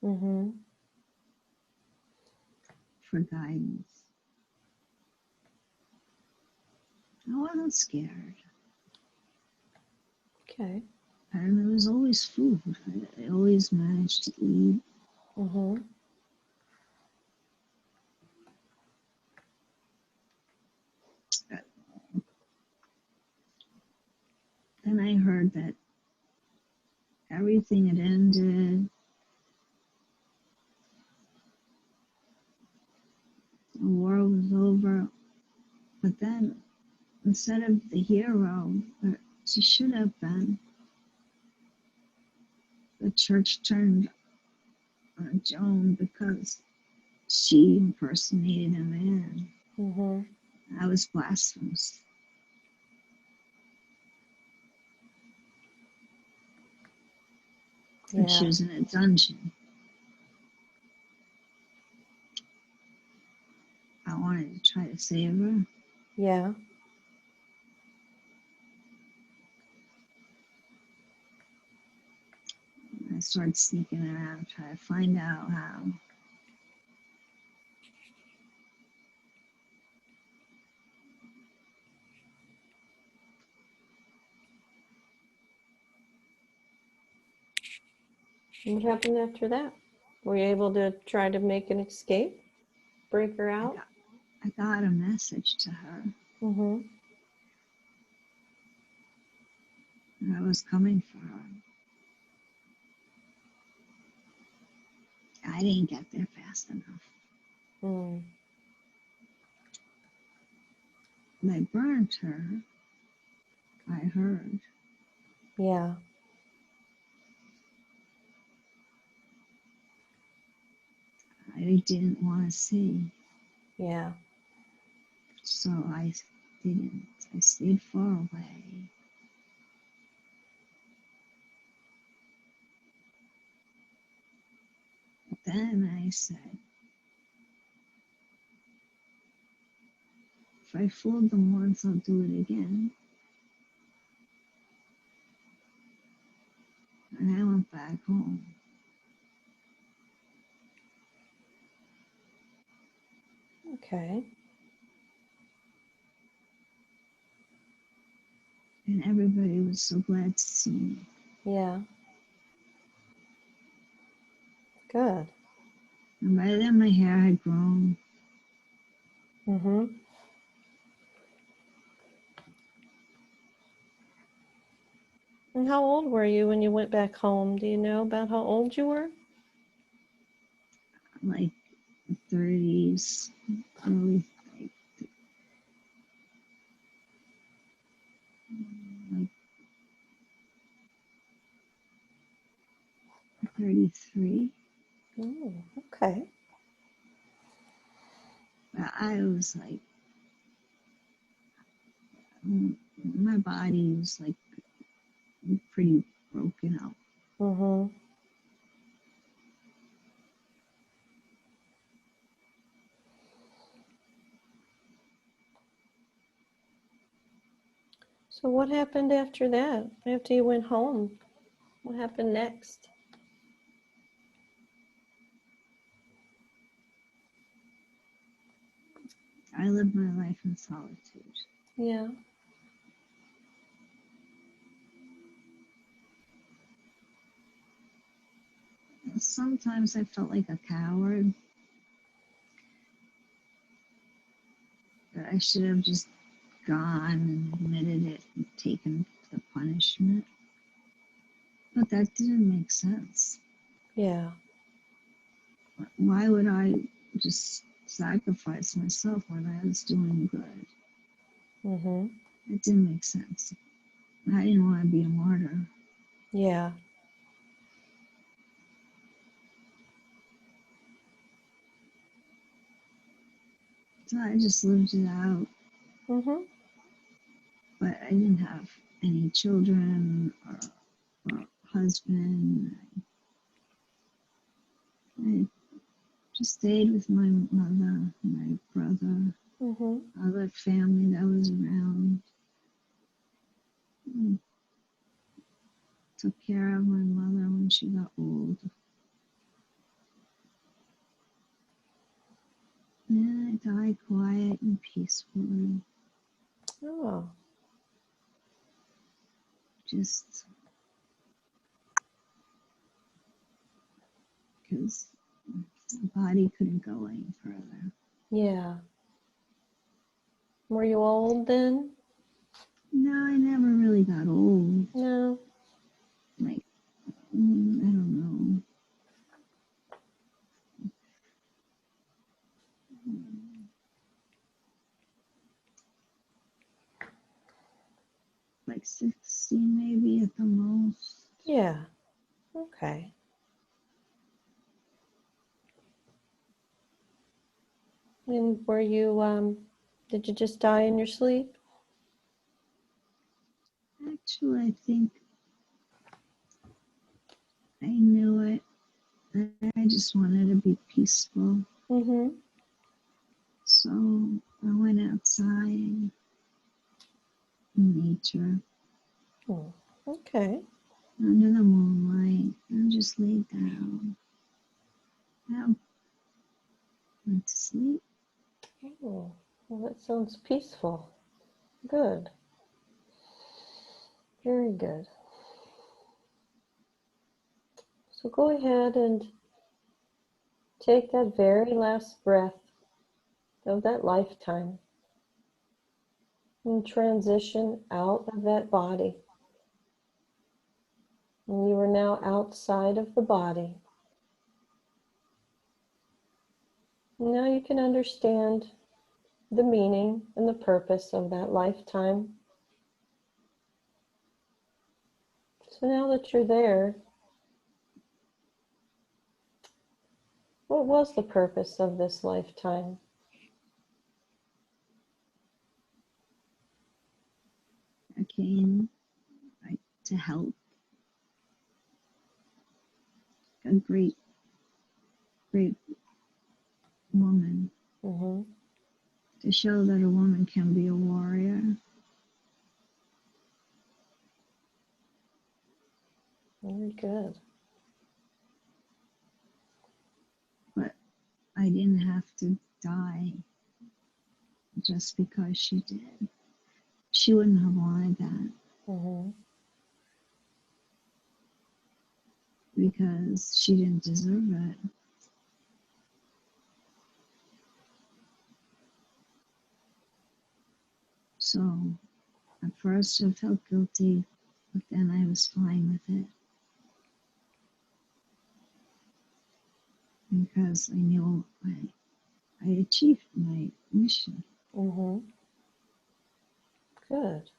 Mm-hmm. for guidance. I wasn't scared. Okay. And there was always food. I always managed to eat. Mm-hmm. Then I heard that everything had ended. The war was over. But then, instead of the hero that she should have been, the church turned on Joan because she impersonated a man. Mm-hmm. That was blasphemous. And she Yeah. was in a dungeon. I wanted to try to save her. Yeah. I started sneaking around, trying to find out how. And what happened after that? Were you able to try to make an escape? Break her I out? got, I got a message to her. Mm-hmm. And I was coming for her. I didn't get there fast enough. Mm. They burned her, I heard. Yeah. I didn't want to see. Yeah. So I didn't. I stayed far away. But then I said, if I fooled them once, I'll do it again. And I went back home. Okay. And everybody was so glad to see me. Yeah. Good. And by then my hair had grown. Mm-hmm. And how old were you when you went back home? Do you know about how old you were? Like 30s, early, like 33. Oh, okay. But I was like, my body was like pretty broken up. Mm-hmm. So what happened after that? After you went home? What happened next? I lived my life in solitude. Yeah. And sometimes I felt like a coward, that I should have just gone and admitted it and taken the punishment. But that didn't make sense. Yeah. Why would I just sacrifice myself when I was doing good? Mm-hmm. It didn't make sense. I didn't want to be a martyr. Yeah. So I just lived it out, Mm-hmm. but I didn't have any children or husband. I just stayed with my mother, my brother, Mm-hmm. other family that was around. And took care of my mother when she got old. And I died quiet and peacefully. Oh. Just because the body couldn't go any further. Yeah. Were you old then? No, I never really got old. No. Like, I don't know. Like 60 maybe at the most. Yeah. Okay. And were you, did you just die in your sleep? Actually, I think I knew it. I just wanted to be peaceful. Mm-hmm. So I went outside in nature Oh, okay. under the moonlight. I just laid down. I went to sleep. Oh, well, that sounds peaceful. Good. Very good. So go ahead and take that very last breath of that lifetime and transition out of that body. And you are now outside of the body. Now you can understand the meaning and the purpose of that lifetime. So now that you're there, what was the purpose of this lifetime? I came to help a great, great woman, Mm-hmm. to show that a woman can be a warrior. Very good. But I didn't have to die just because she did. She wouldn't have wanted that Mm-hmm. because she didn't deserve it. So at first I felt guilty, but then I was fine with it because I knew I achieved my mission. Mm-hmm. Good.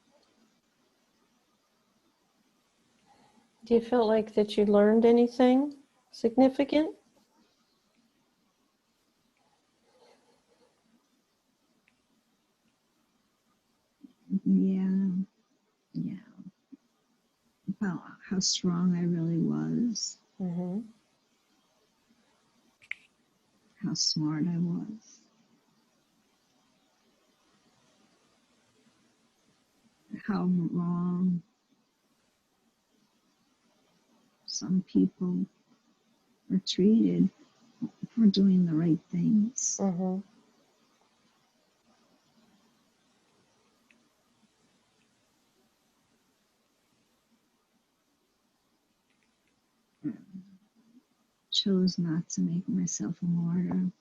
Do you feel like that you learned anything significant? Yeah, yeah. About how strong I really was, Mm-hmm. how smart I was, how wrong some people were treated for doing the right things. Mm-hmm. Chose not to make myself a martyr.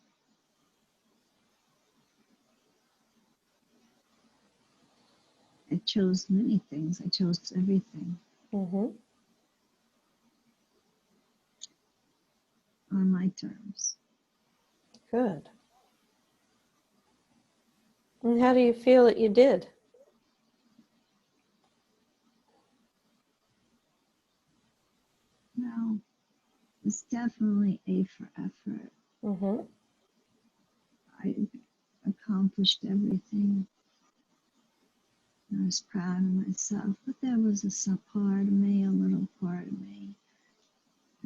I chose many things. I chose everything Mm-hmm. on my terms. Good. And how do you feel that you did? Now, it's definitely A for effort. Mm-hmm. I accomplished everything. I was proud of myself, but there was a part of me, a little part of me.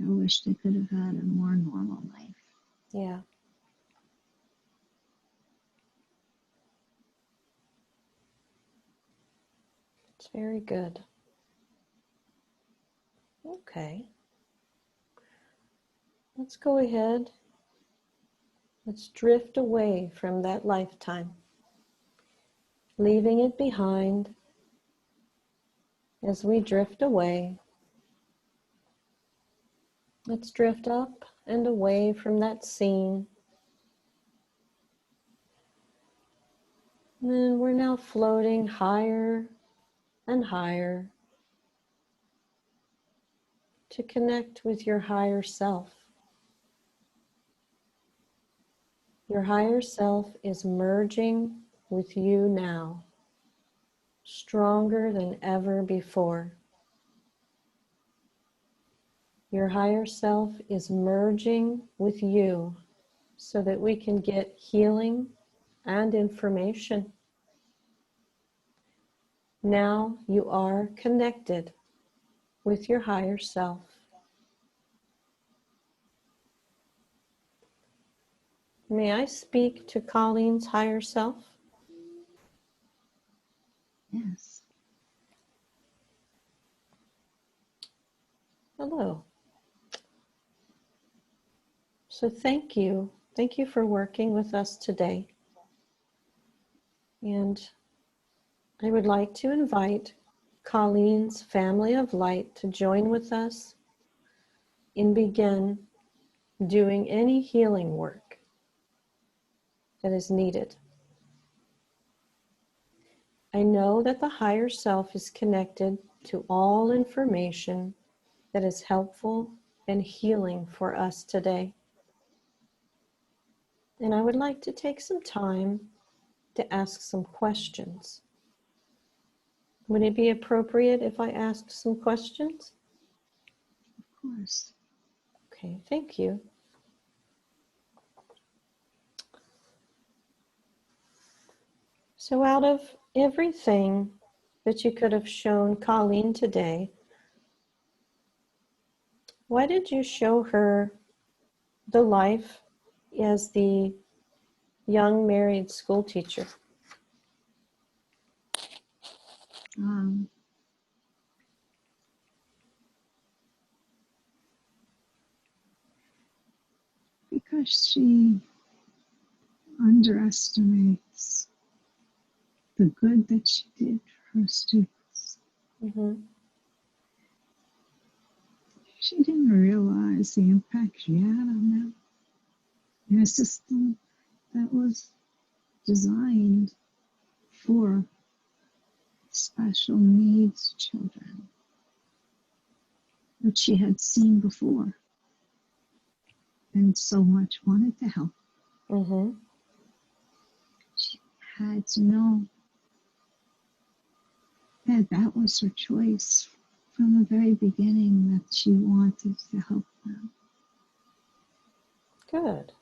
I wished I could have had a more normal life. Yeah. It's very good. Okay. Let's go ahead. Let's drift away from that lifetime, leaving it behind. As we drift away, let's drift up and away from that scene. And then we're now floating higher and higher to connect with your higher self. Your higher self is merging with you now, stronger than ever before. Your higher self is merging with you so that we can get healing and information. Now you are connected with your higher self. May I speak to Colleen's higher self? Yes. Hello. So thank you. Thank you for working with us today. And I would like to invite Colleen's family of light to join with us and begin doing any healing work that is needed. I know that the higher self is connected to all information that is helpful and healing for us today. And I would like to take some time to ask some questions. Would it be appropriate if I asked some questions? Of course. Okay, thank you. So out of everything that you could have shown Colleen today, why did you show her the life as the young married school teacher? Because she underestimates the good that she did for her students. Mm-hmm. She didn't realize the impact she had on them in a system that was designed for special needs children, which she had seen before and so much wanted to help. Mm-hmm. She had to know that that was her choice from the very beginning, that she wanted to help them. Good.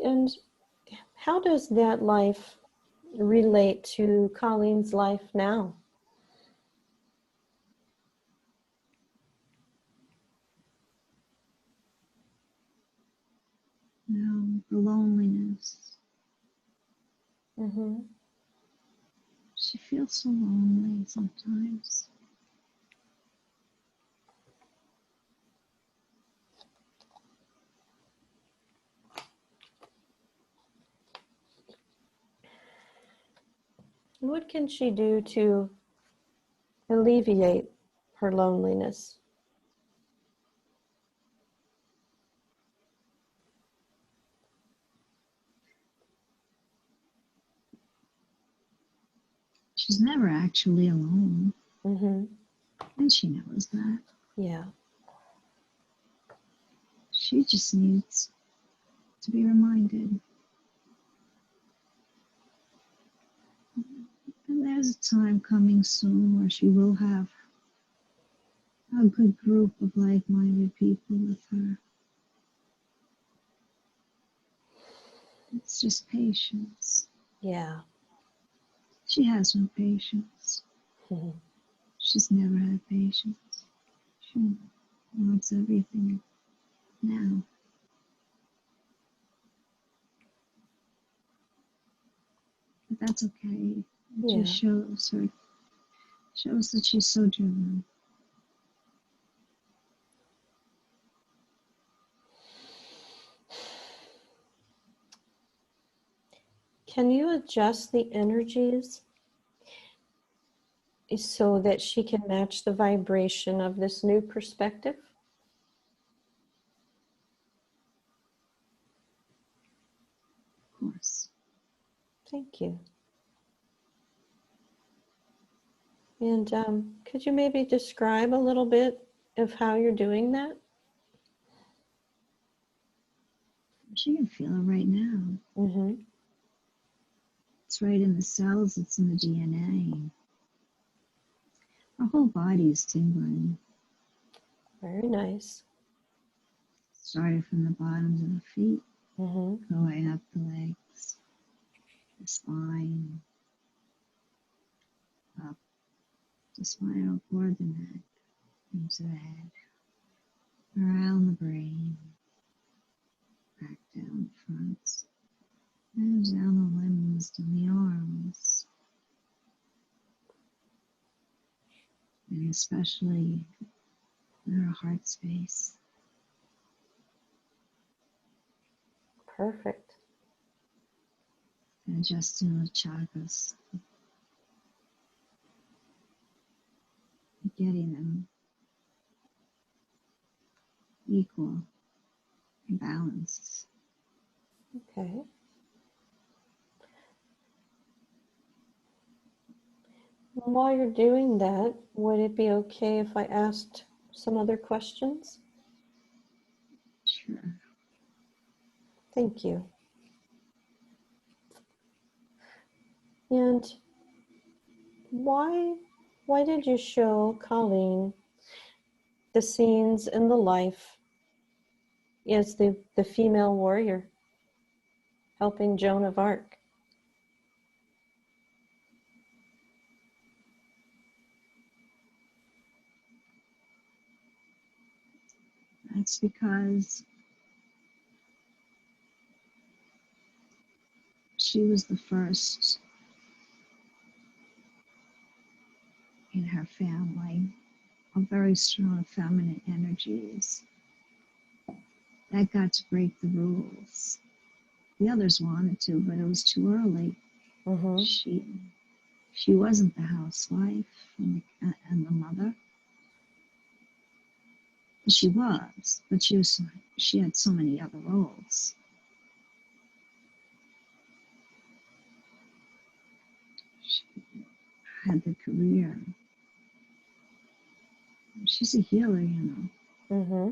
And how does that life relate to Colleen's life now? The loneliness. Mm-hmm. She feels so lonely sometimes. What can she do to alleviate her loneliness? She's never actually alone, Mm-hmm. and she knows that. Yeah. She just needs to be reminded. And there's a time coming soon where she will have a a good group of like-minded people with her. It's just patience. Yeah. She has no patience. She's never had patience. She wants everything now. But that's okay. It Yeah. just shows that she's so driven. Can you adjust the energies so that she can match the vibration of this new perspective? Of course. Thank you. And could you maybe describe a little bit of how you're doing that? She can feel it right now. Mm-hmm. It's right in the cells, it's in the DNA. Her whole body is tingling. Very nice. Starting from the bottoms of the feet, Mm-hmm. going up the legs, the spine, up the spinal cord, the neck, into the head, around the brain, back down the fronts, and down the limbs, down the arms, and especially in her heart space. Perfect. And adjusting the chakras, getting them equal and balanced. Okay. While you're doing that, would it be okay if I asked some other questions? Sure. Thank you. And why did you show Colleen the scenes in the life as the female warrior helping Joan of Arc? That's because she was the first in her family of very strong feminine energies that got to break the rules. The others wanted to, but it was too early. Mm-hmm. She wasn't the housewife and the mother. She was, but she had so many other roles. She had the career. She's a healer, you know. Mm-hmm.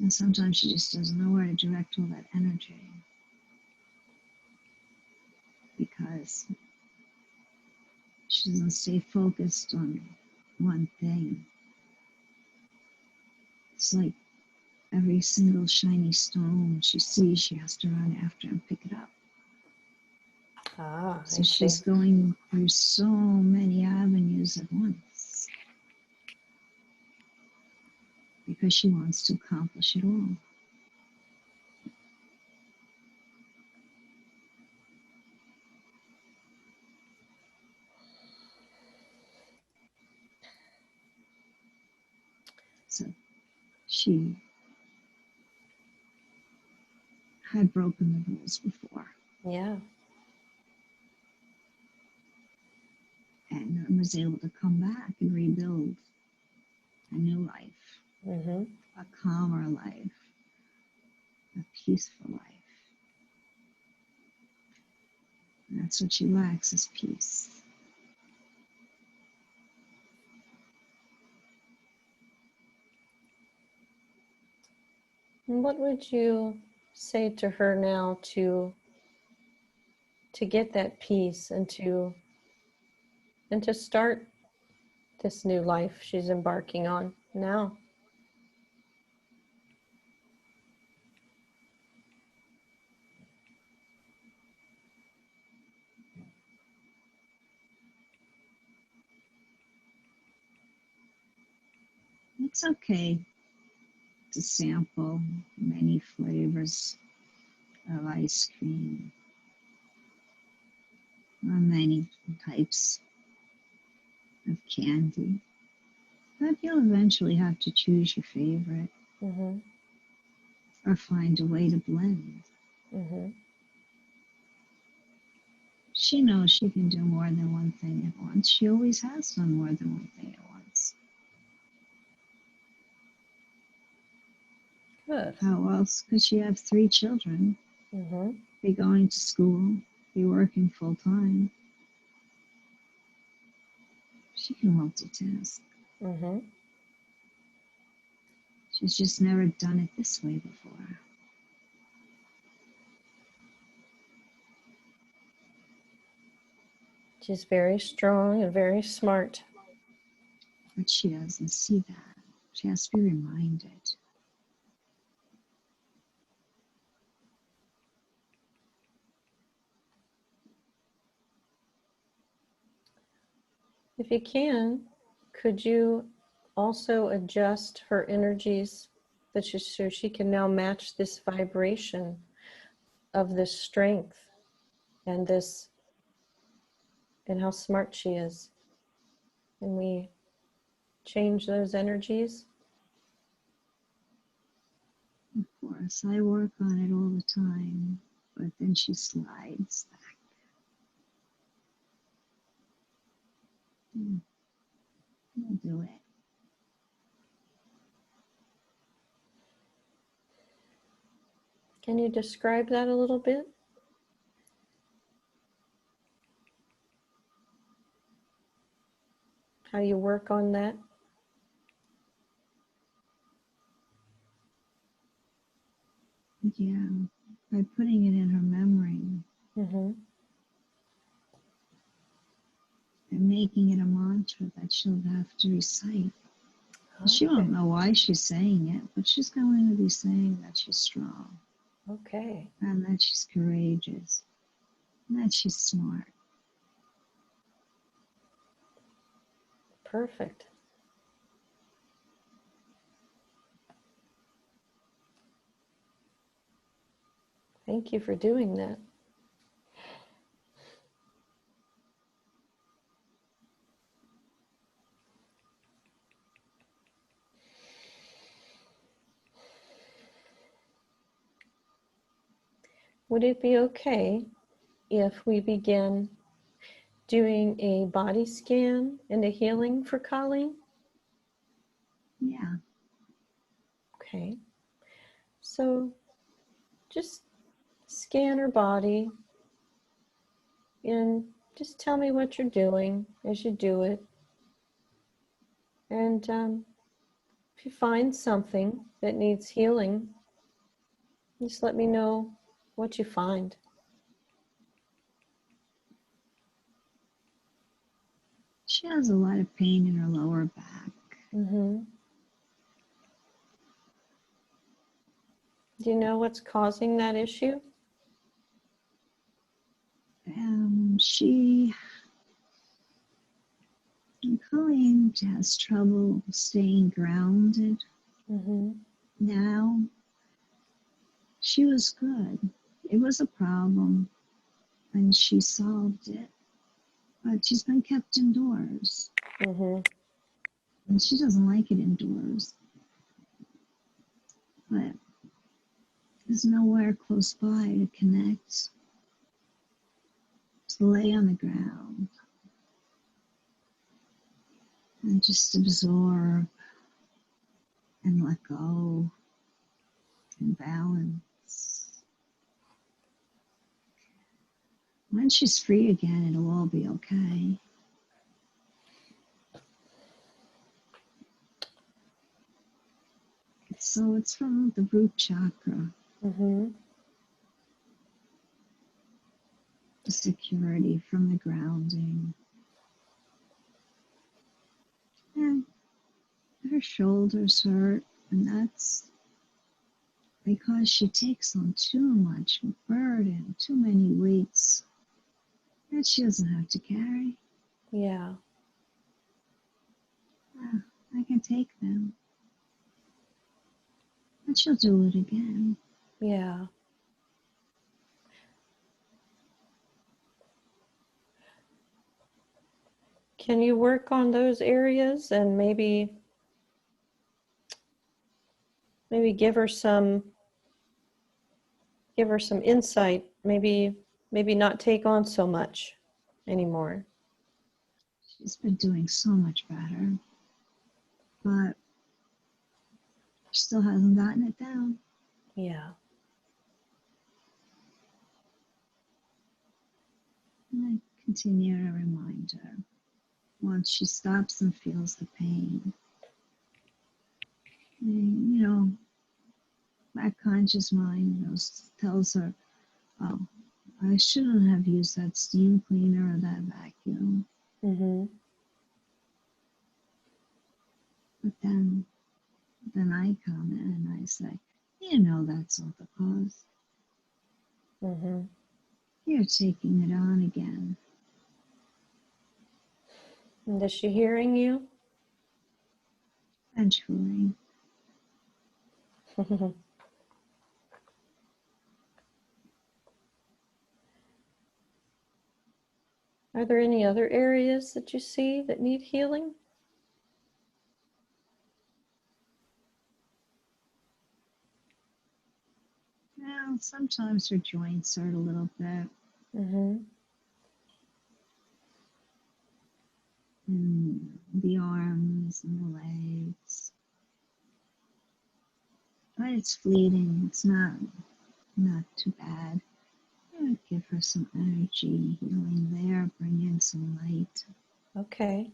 And sometimes she just doesn't know where to direct all that energy because she doesn't stay focused on one thing. It's like every single shiny stone she sees, she has to run after and pick it up. Ah, So I see. she's going through so many avenues at once because she wants to accomplish it all. So she had broken the rules before Yeah. and was able to come back and rebuild a new life, Mm-hmm. a calmer life, a peaceful life. And that's what she lacks is peace. And what would you say to her now to get that peace and to start this new life she's embarking on now. It's okay to sample many flavors of ice cream or many types of candy. But you'll eventually have to choose your favorite Mm-hmm. or find a way to blend. Mm-hmm. She knows she can do more than one thing at once. She always has done more than one thing at once. Good. How else could she have 3 children, Mm-hmm. be going to school, be working full time? She can multitask. Mm-hmm. She's just never done it this way before. She's very strong and very smart. But she doesn't see that. She has to be reminded. If you can, could you also adjust her energies so she can now match this vibration of this strength and this and how smart she is? And we change those energies? Of course, I work on it all the time, but then she slides back. We'll do it. Can you describe that a little bit? How you work on that? Yeah, by putting it in her memory Mm-hmm. and making it a mantra that she'll have to recite. She won't know why she's saying it, but she's going to be saying that she's strong Okay. and that she's courageous and that she's smart. Perfect. Thank you for doing that. Would it be okay if we begin doing a body scan and a healing for Colleen? Yeah. Okay. So just scan her body and just tell me what you're doing as you do it. And if you find something that needs healing, just let me know what you find. She has a lot of pain in her lower back. Mm-hmm. Do you know what's causing that issue? Colleen has trouble staying grounded Mm-hmm. now. She was good. It was a problem and she solved it. But she's been kept indoors. Mm-hmm. And she doesn't like it indoors. But there's nowhere close by to connect, to lay on the ground and just absorb and let go and balance. When she's free again, it'll all be okay. So it's from the root chakra, Mm-hmm. the security from the grounding. her shoulders hurt, and that's because she takes on too much burden, too many weights that she doesn't have to carry. Yeah. I can take them, but she'll do it again. Yeah. Can you work on those areas and maybe give her some insight, maybe not take on so much anymore? She's been doing so much better, but still hasn't gotten it down. Yeah. And I continue to remind her once she stops and feels the pain. You know, that conscious mind tells her, oh, I shouldn't have used that steam cleaner or that vacuum. Mm-hmm. But then I come in and I say, you know, that's not the cause. Mm-hmm. You're taking it on again. And is she hearing you? Eventually. Are there any other areas that you see that need healing? Well, sometimes her joints hurt a little bit. Mm-hmm. And the arms and the legs. But it's fleeting. It's not too bad. Give her some energy, healing there, bring in some light. Okay.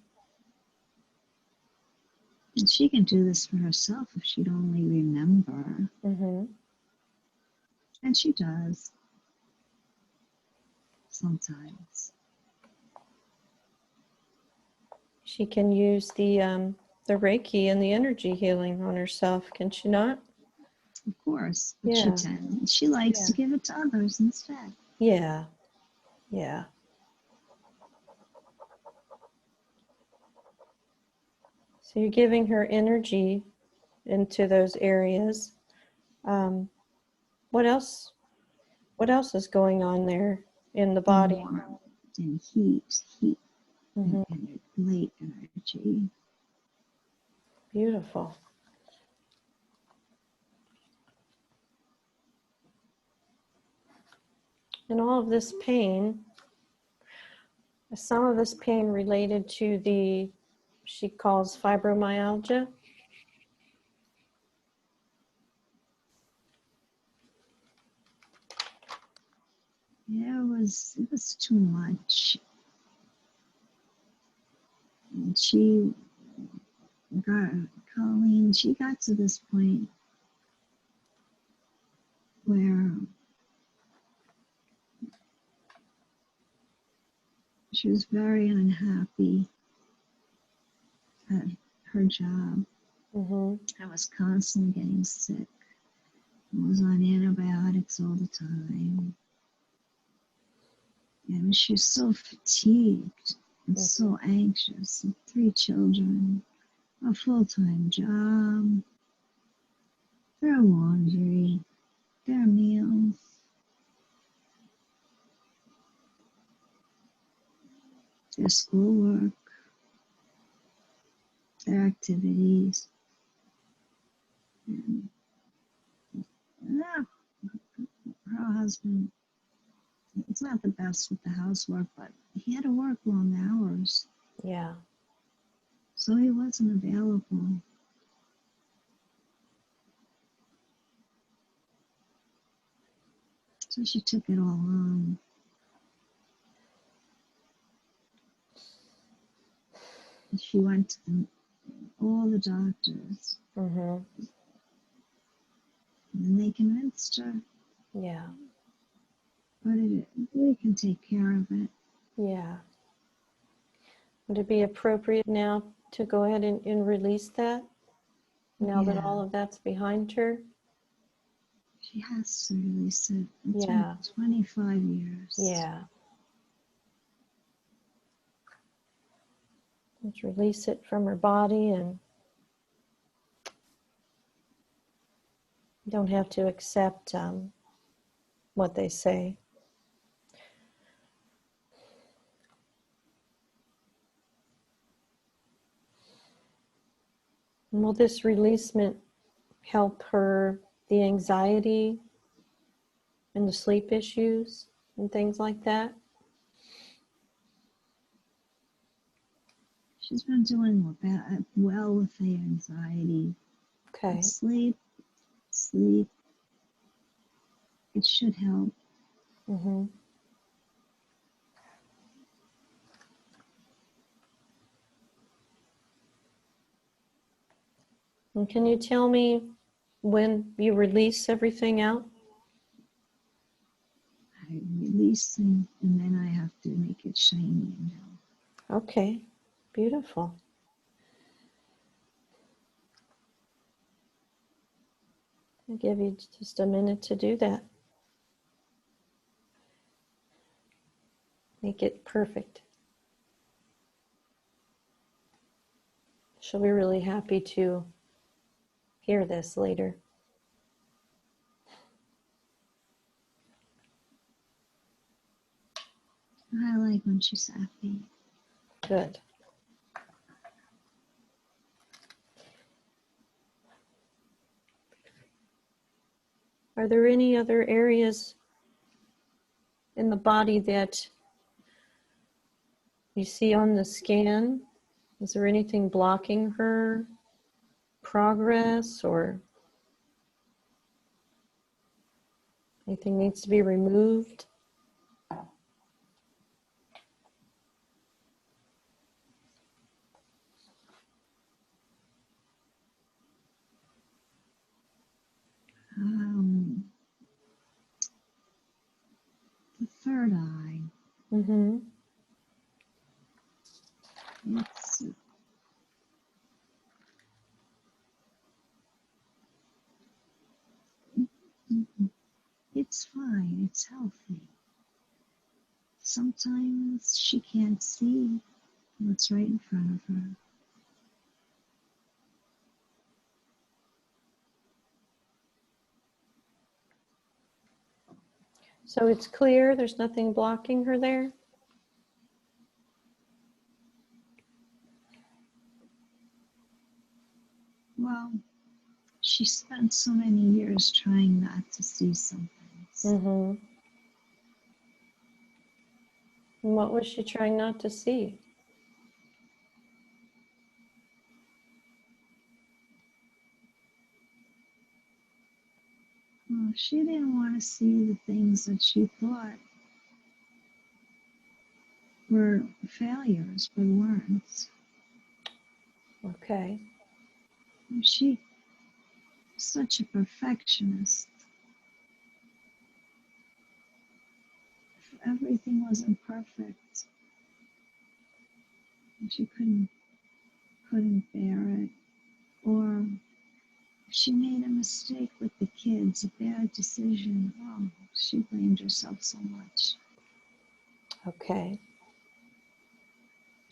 And she can do this for herself if she'd only remember. Mm-hmm. And she does. Sometimes. She can use the Reiki and the energy healing on herself, can she not? Of course. But Yeah. she likes to give it to others instead. Yeah. Yeah. So you're giving her energy into those areas. What else? What else is going on there in the body? Warmth and heat Mm-hmm. and light energy. Beautiful. And all of this pain, some of this pain related to she calls fibromyalgia. Yeah, it was too much. And Colleen, she got to this point where she was very unhappy at her job. Mm-hmm. I was constantly getting sick. I was on antibiotics all the time. And she was so fatigued and so anxious. And 3 children, a full-time job, their laundry, their meals. Their schoolwork, their activities. And yeah, her husband, it's not the best with the housework, but he had to work long hours. Yeah. So he wasn't available. So she took it all on. She went to all the doctors. Mm-hmm. And they convinced her. Yeah. But we can take care of it. Yeah. Would it be appropriate now to go ahead and release that? Now that Yeah. all of that's behind her? She has to release it. It's Yeah. been 25 years. Yeah. Let's release it from her body, and you don't have to accept what they say. And will this releasement help her, the anxiety and the sleep issues and things like that? She's been doing well with the anxiety. Okay. But sleep, it should help. Mm-hmm. And can you tell me when you release everything out? I release them, and then I have to make it shiny. Okay, beautiful. I'll give you just a minute to do that. Make it perfect. She'll be really happy to hear this later. I like when she's happy. Good. Are there any other areas in the body that you see on the scan? Is there anything blocking her progress, or anything needs to be removed? The third eye. Mm-hmm. It's fine. It's healthy. Sometimes she can't see what's right in front of her. So it's clear, there's nothing blocking her there? Well, she spent so many years trying not to see some things. Mm-hmm. And what was she trying not to see? Well, she didn't want to see the things that she thought were failures, but weren't. Okay. She was such a perfectionist. If everything wasn't perfect, she couldn't bear it. Or if she made a mistake with the kids, a bad decision, oh, she blamed herself so much. Okay.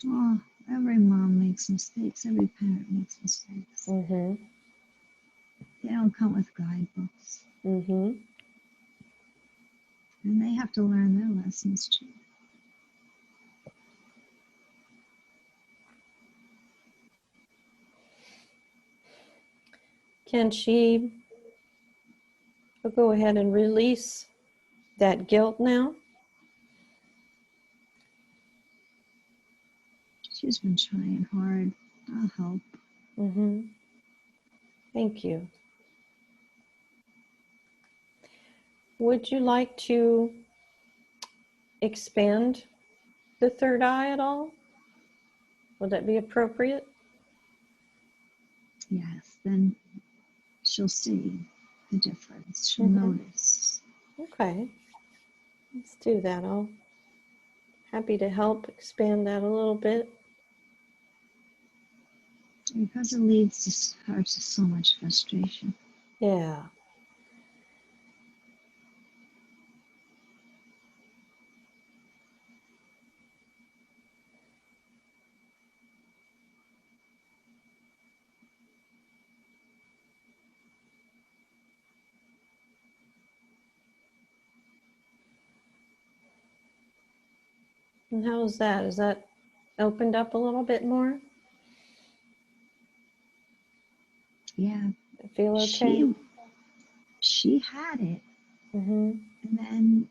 Oh, every mom makes mistakes. Every parent makes mistakes. Mm-hmm. They don't come with guidebooks. Mm-hmm. And they have to learn their lessons too. Can she go ahead and release that guilt now? She's been trying hard. I'll help. Mm-hmm. Thank you. Would you like to expand the third eye at all? Would that be appropriate? Yes, then she'll see the difference. She'll Mm-hmm. notice. Okay. Let's do that. I'll happy to help expand that a little bit. Because it leads her to so much frustration. Yeah. And how is that? Is that opened up a little bit more? Yeah. Feel okay? She had it. Mm-hmm. And then,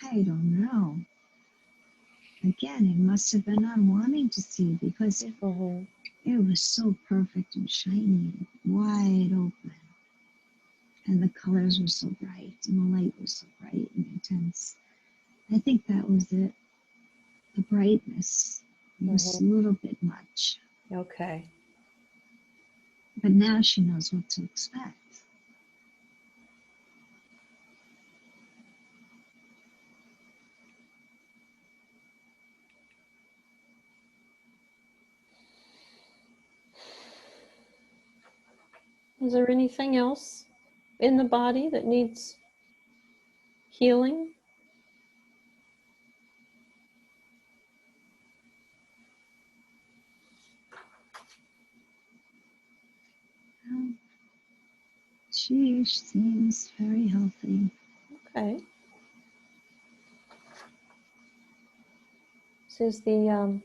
I don't know. Again, it must have been not wanting to see because it was so perfect and shiny and wide open. And the colors were so bright and the light was so bright and intense. I think that was it. The brightness was a little bit much. Okay. But now she knows what to expect. Is there anything else in the body that needs healing? Well, she seems very healthy. Okay. Says the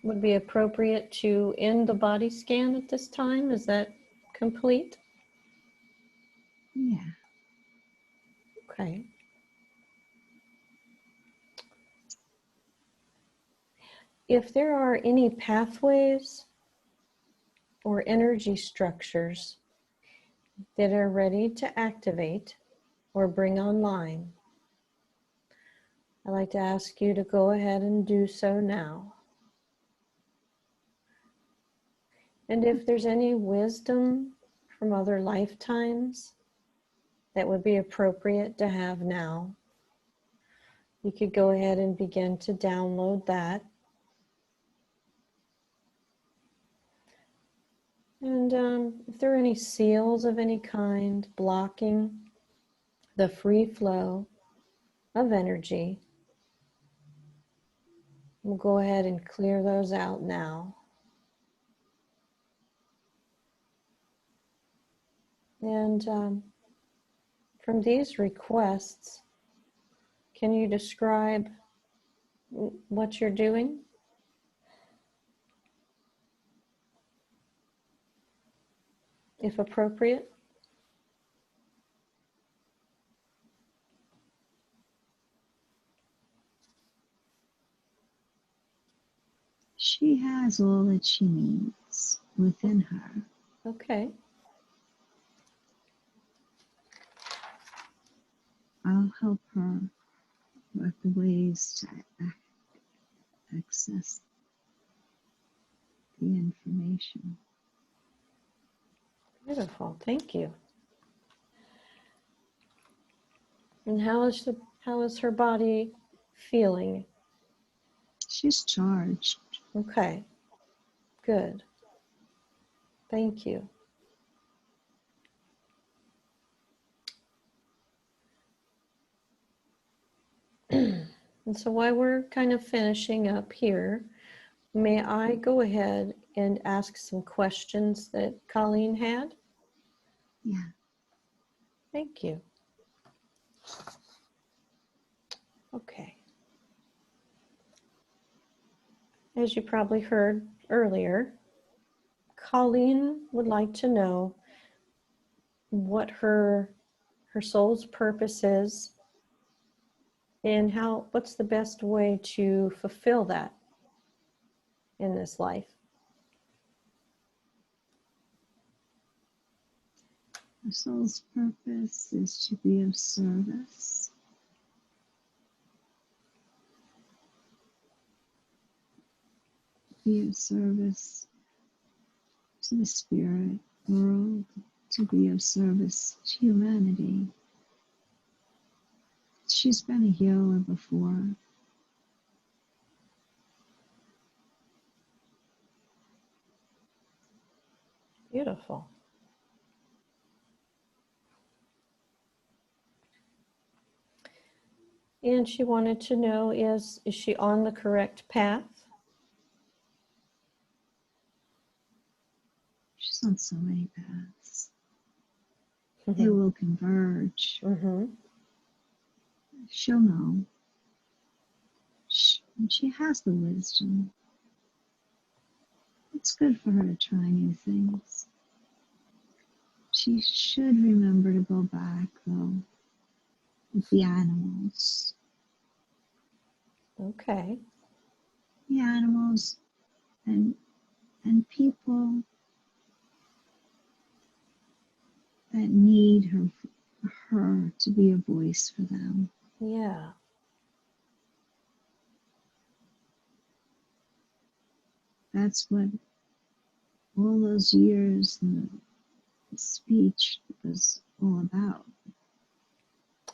would be appropriate to end the body scan at this time. Is that complete? Yeah. Okay. If there are any pathways or energy structures that are ready to activate or bring online, I'd like to ask you to go ahead and do so now. And if there's any wisdom from other lifetimes that would be appropriate to have now, you could go ahead and begin to download that. And if there are any seals of any kind blocking the free flow of energy, we'll go ahead and clear those out now. And from these requests, can you describe what you're doing? If appropriate. She has all that she needs within her. Okay. I'll help her with the ways to access the information. Beautiful. Thank you. And how is her body feeling? She's charged. Okay. Good. Thank you. And so while we're kind of finishing up here, may I go ahead and ask some questions that Colleen had? Yeah. Thank you. Okay. As you probably heard earlier, Colleen would like to know what her soul's purpose is and what's the best way to fulfill that in this life. Her soul's purpose is to be of service. Be of service to the spirit world, to be of service to humanity. She's been a healer before. Beautiful. And she wanted to know, is she on the correct path? She's on so many paths. They will converge. Mm-hmm. She'll know. She has the wisdom. It's good for her to try new things. She should remember to go back, though, with the animals. Okay. The animals and people that need her to be a voice for them. Yeah. That's what all those years in the speech was all about.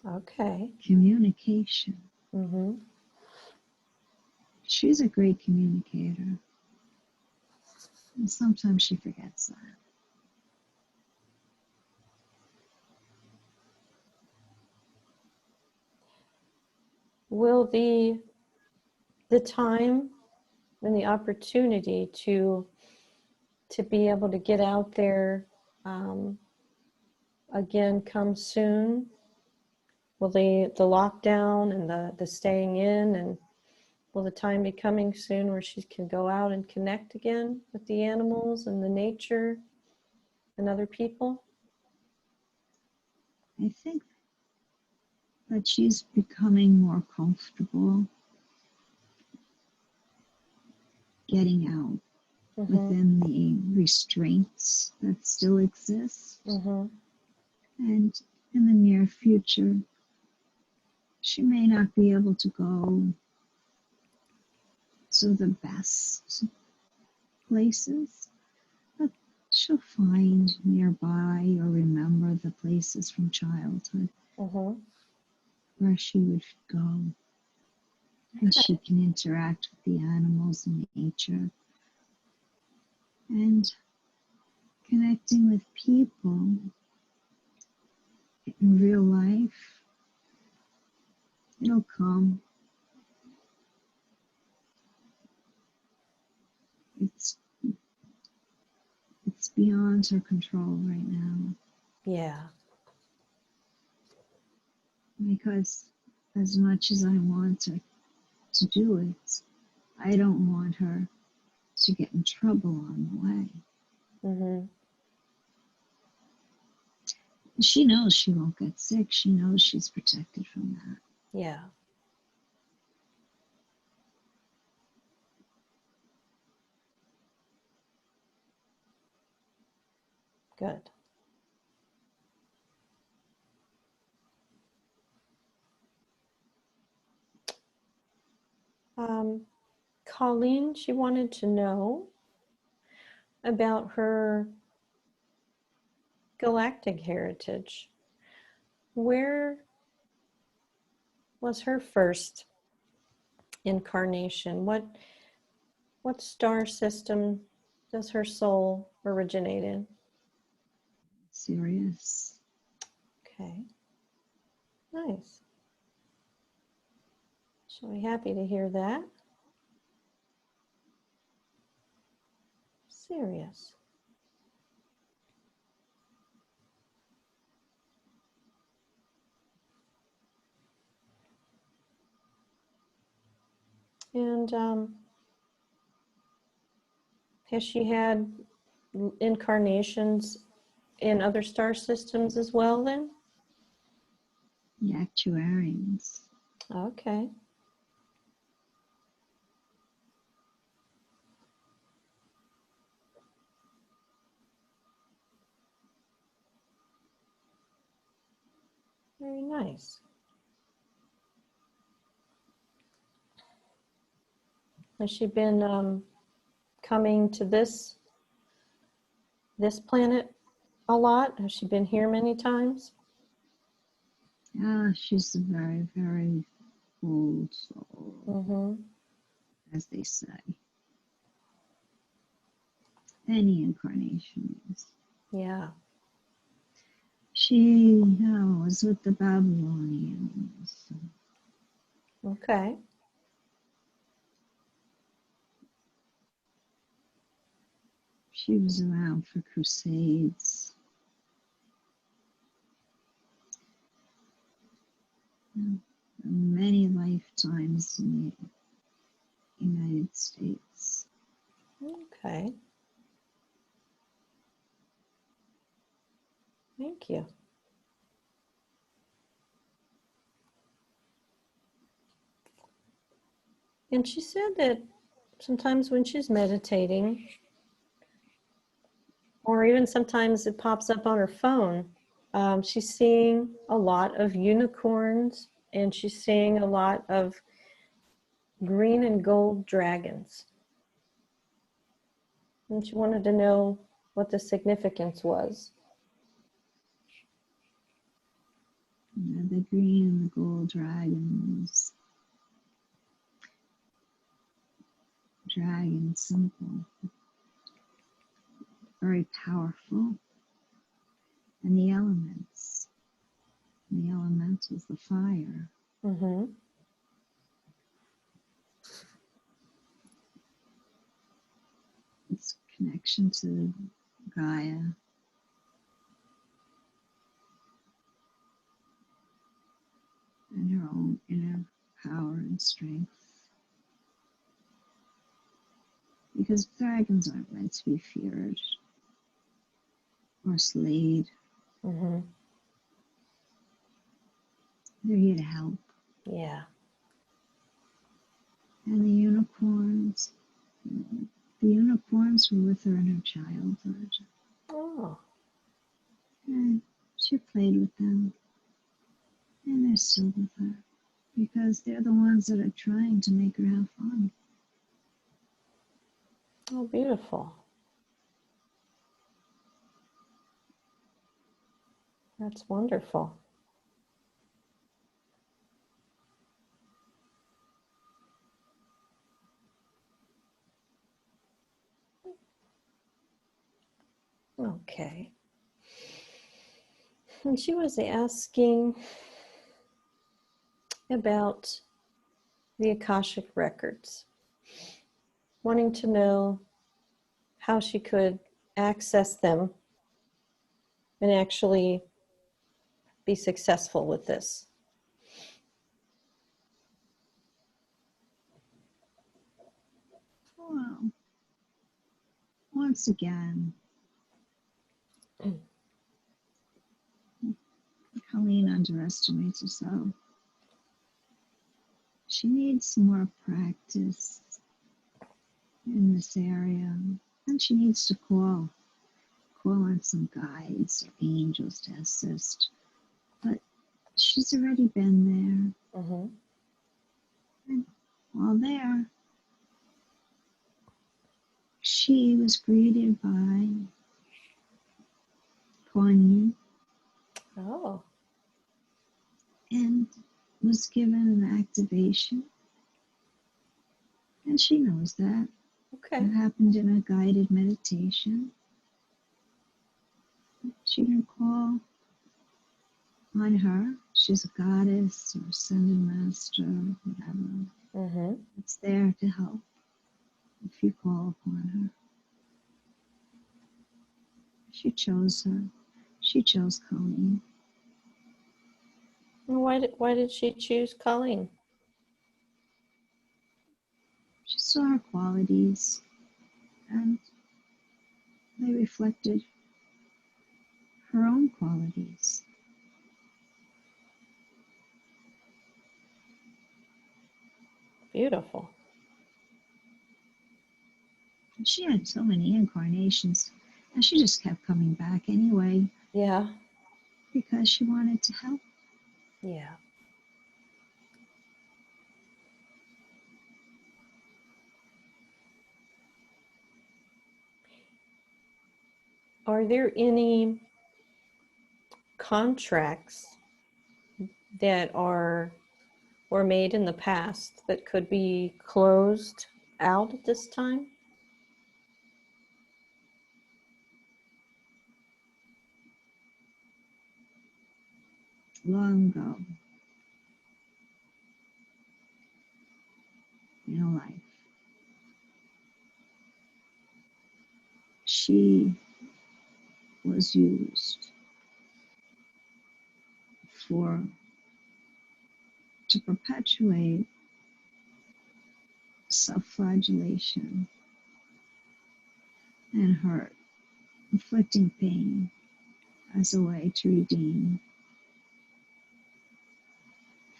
Okay. Communication. Mm-hmm. She's a great communicator. And sometimes she forgets that. Will the time and the opportunity to be able to get out there again come soon? Will the lockdown and the staying in, and will the time be coming soon where she can go out and connect again with the animals and the nature and other people? I think that she's becoming more comfortable getting out within the restraints that still exist. Mm-hmm. And in the near future, she may not be able to go to the best places, but she'll find nearby or remember the places from childhood where she would go. And she can interact with the animals and nature. And connecting with people in real life, it'll come. It's beyond her control right now. Yeah. Because as much as I want her to do it, I don't want her to get in trouble on the way. Mm-hmm. She knows she won't get sick. She knows she's protected from that. Yeah. Good. Colleen, she wanted to know about her galactic heritage. Where was her first incarnation? What star system does her soul originate in? Serious. Okay. Nice. She'll be happy to hear that. Serious. And has she had incarnations in other star systems as well then? The actuarians. Okay. Very nice. Has she been coming to this planet a lot? Has she been here many times? She's a very, very old soul, as they say. Any incarnations. Yeah. She was with the Babylonians. Okay. She was around for crusades. Many lifetimes in the United States. Okay. Thank you. And she said that sometimes when she's meditating, or even sometimes it pops up on her phone, she's seeing a lot of unicorns, and she's seeing a lot of green and gold dragons. And she wanted to know what the significance was. The green and the gold dragons. Dragon symbol. Very powerful. And the elements. The elementals, the fire. Mm-hmm. Its connection to Gaia. And her own inner power and strength. Because dragons aren't meant to be feared or slayed. Mm-hmm. They're here to help. Yeah. And the unicorns were with her in her childhood. Oh. And she played with them. And they're still with her. Because they're the ones that are trying to make her have fun. Oh, beautiful. That's wonderful. Okay. And she was asking about the Akashic records, wanting to know how she could access them and actually be successful with this. Well, once again, Colleen underestimates herself. She needs more practice in this area. And she needs to call on some guides or angels to assist. But she's already been there. Mm-hmm. And while there, she was greeted by Kuan Yin Oh. and was given an activation. And she knows that. Okay. It happened in a guided meditation. She can call on her. She's a goddess or ascended master, whatever. Mm-hmm. It's there to help if you call upon her. She chose her. She chose Colleen. Why did she choose Colleen? She saw her qualities and they reflected her own qualities. Beautiful. And she had so many incarnations and she just kept coming back anyway Yeah. because she wanted to help. Yeah. Are there any contracts that were made in the past that could be closed out at this time? long ago in her life, she was used for to perpetuate self-flagellation and hurt, inflicting pain as a way to redeem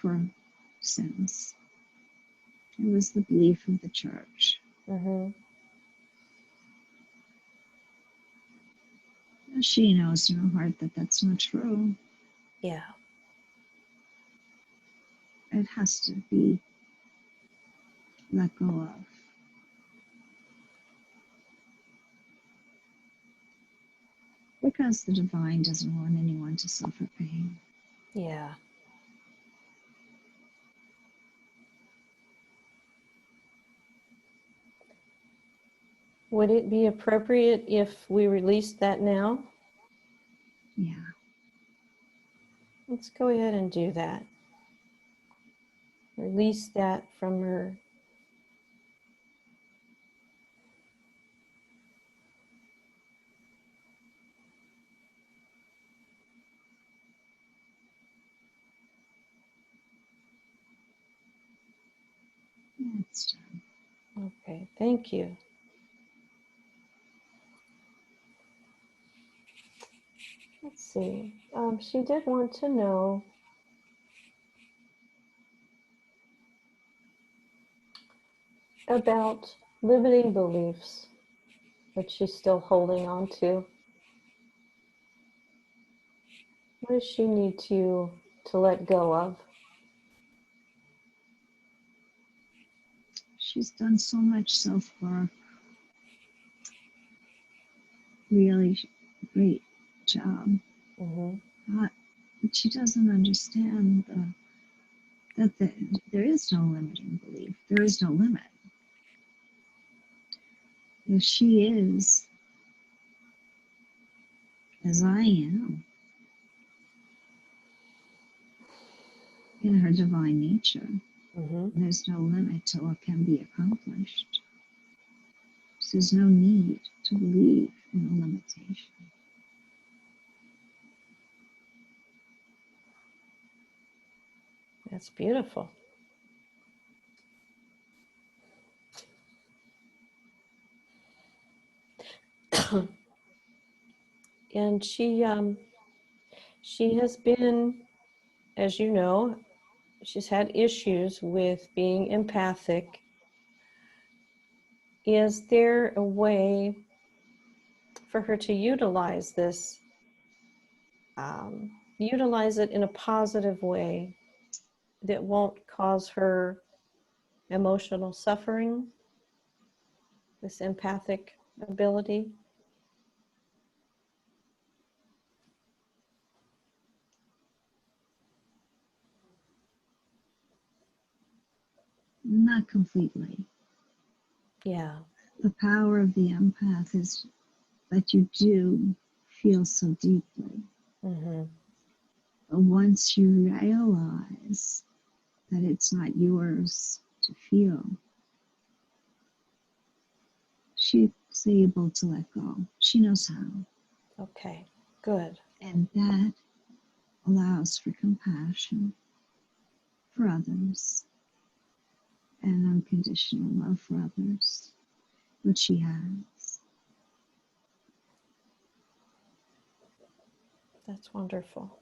for sins. It was the belief of the church. Mm-hmm. She knows in her heart that that's not true. Yeah. It has to be let go of. Because the divine doesn't want anyone to suffer pain. Yeah. Would it be appropriate if we released that now? Yeah. Let's go ahead and do that. Release that from her. That's done. Okay, thank you. Let's see. She did want to know about limiting beliefs that she's still holding on to. What does she need to let go of? She's done so much self-work. Really great job. Mm-hmm. But she doesn't understand that there is no limiting belief. There is no limit. If she is, as I am, in her divine nature, Mm-hmm. there's no limit to what can be accomplished. There's no need to believe in a limitation. That's beautiful. And she has been, as you know, she's had issues with being empathic. Is there a way for her to utilize this, utilize it in a positive way that won't cause her emotional suffering, this empathic ability? Not completely. Yeah. The power of the empath is that you do feel so deeply. Mm-hmm. But once you realize that it's not yours to feel, she's able to let go. She knows how. Okay, good. And that allows for compassion for others and unconditional love for others, which she has. That's wonderful.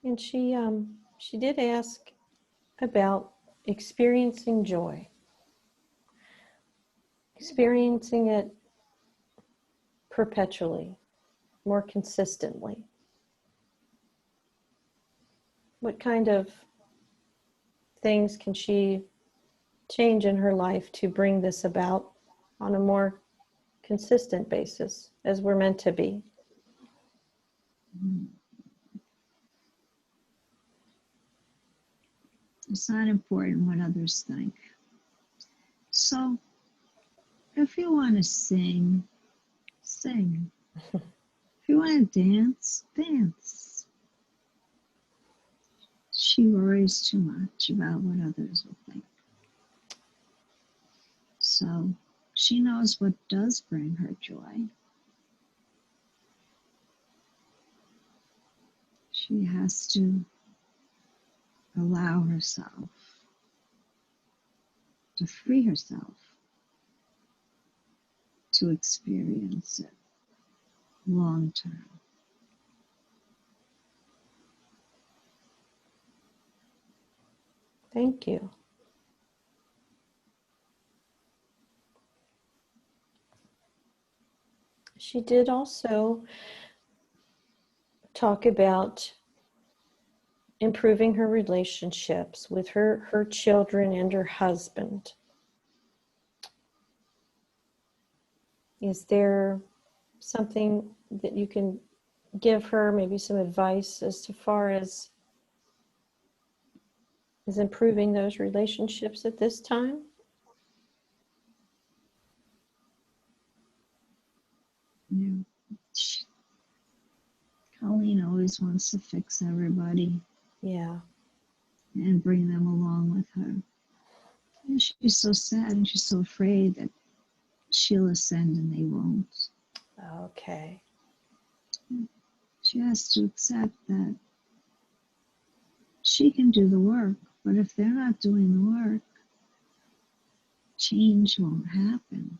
And she did ask about experiencing joy, experiencing it perpetually, more consistently. What kind of things can she change in her life to bring this about on a more consistent basis, as we're meant to be? It's not important what others think. So if you want to sing sing. If you want to dance, dance. She worries too much about what others will think. So she knows what does bring her joy. She has to allow herself to free herself to experience it long term. Thank you. She did also talk about improving her relationships with her children and her husband. Is there something that you can give her, maybe some advice as far as improving those relationships at this time? You know, Colleen always wants to fix everybody. Yeah. And bring them along with her. And she's so sad and she's so afraid that she'll ascend and they won't. Okay. She has to accept that she can do the work, but if they're not doing the work, change won't happen.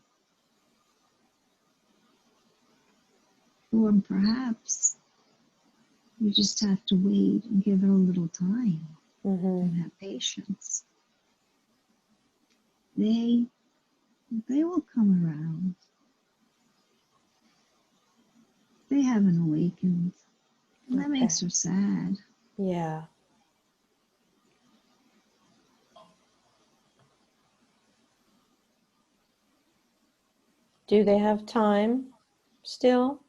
Or perhaps you just have to wait and give it a little time and have patience. They will come around. They haven't awakened. And that makes her sad. Yeah. Do they have time still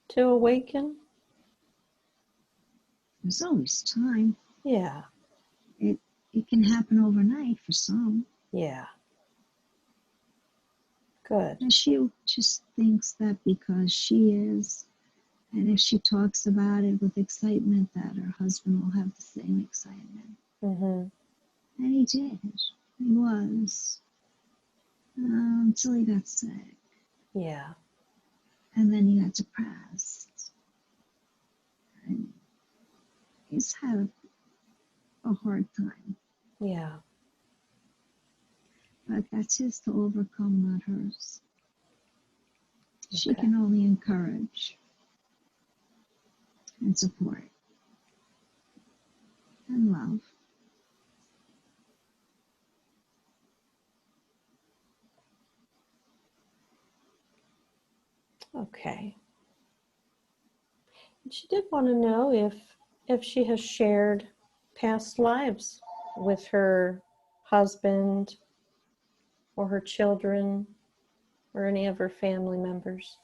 to awaken? There's always time. Yeah. It can happen overnight for some. Yeah. Good. And she just thinks that because she is, and if she talks about it with excitement, that her husband will have the same excitement. And he did. He was. Until he got sick. Yeah. And then he got depressed. And he's had a hard time. Yeah. But that's his to overcome, not hers. She can only encourage and support and love. Okay. She did want to know if she has shared past lives with her husband or her children or any of her family members.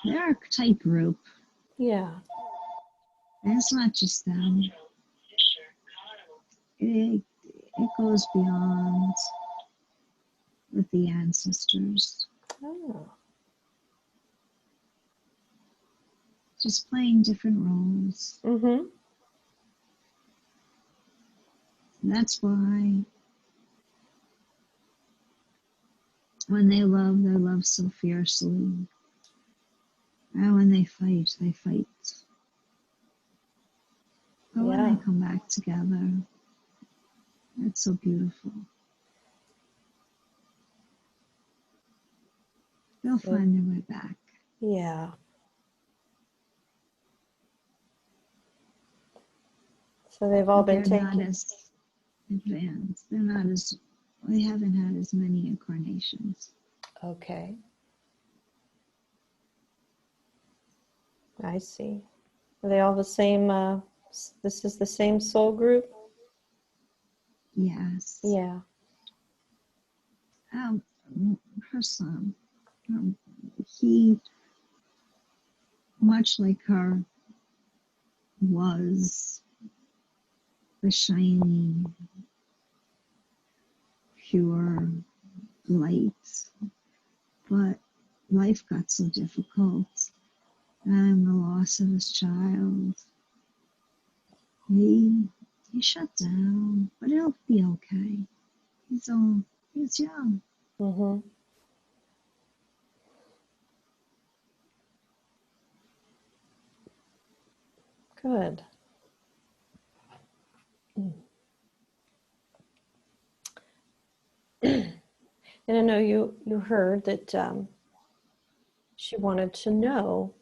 They're a tight group. Yeah. And it's not just them. It goes beyond with the ancestors. Oh. Just playing different roles. And that's why when they love so fiercely. And when they fight, they fight. But when they come back together, it's so beautiful. They'll find their way back. Yeah. So they've all been taken. They're not as advanced. They haven't had as many incarnations. Okay. I see. Are they all the same? This is the same soul group? Yes. Yeah. Her son, he, much like her, was the shiny, pure light. But life got so difficult, and the loss of his child, he shut down, but he'll be okay. He's young. Mm-hmm. Good. And I know you heard that she wanted to know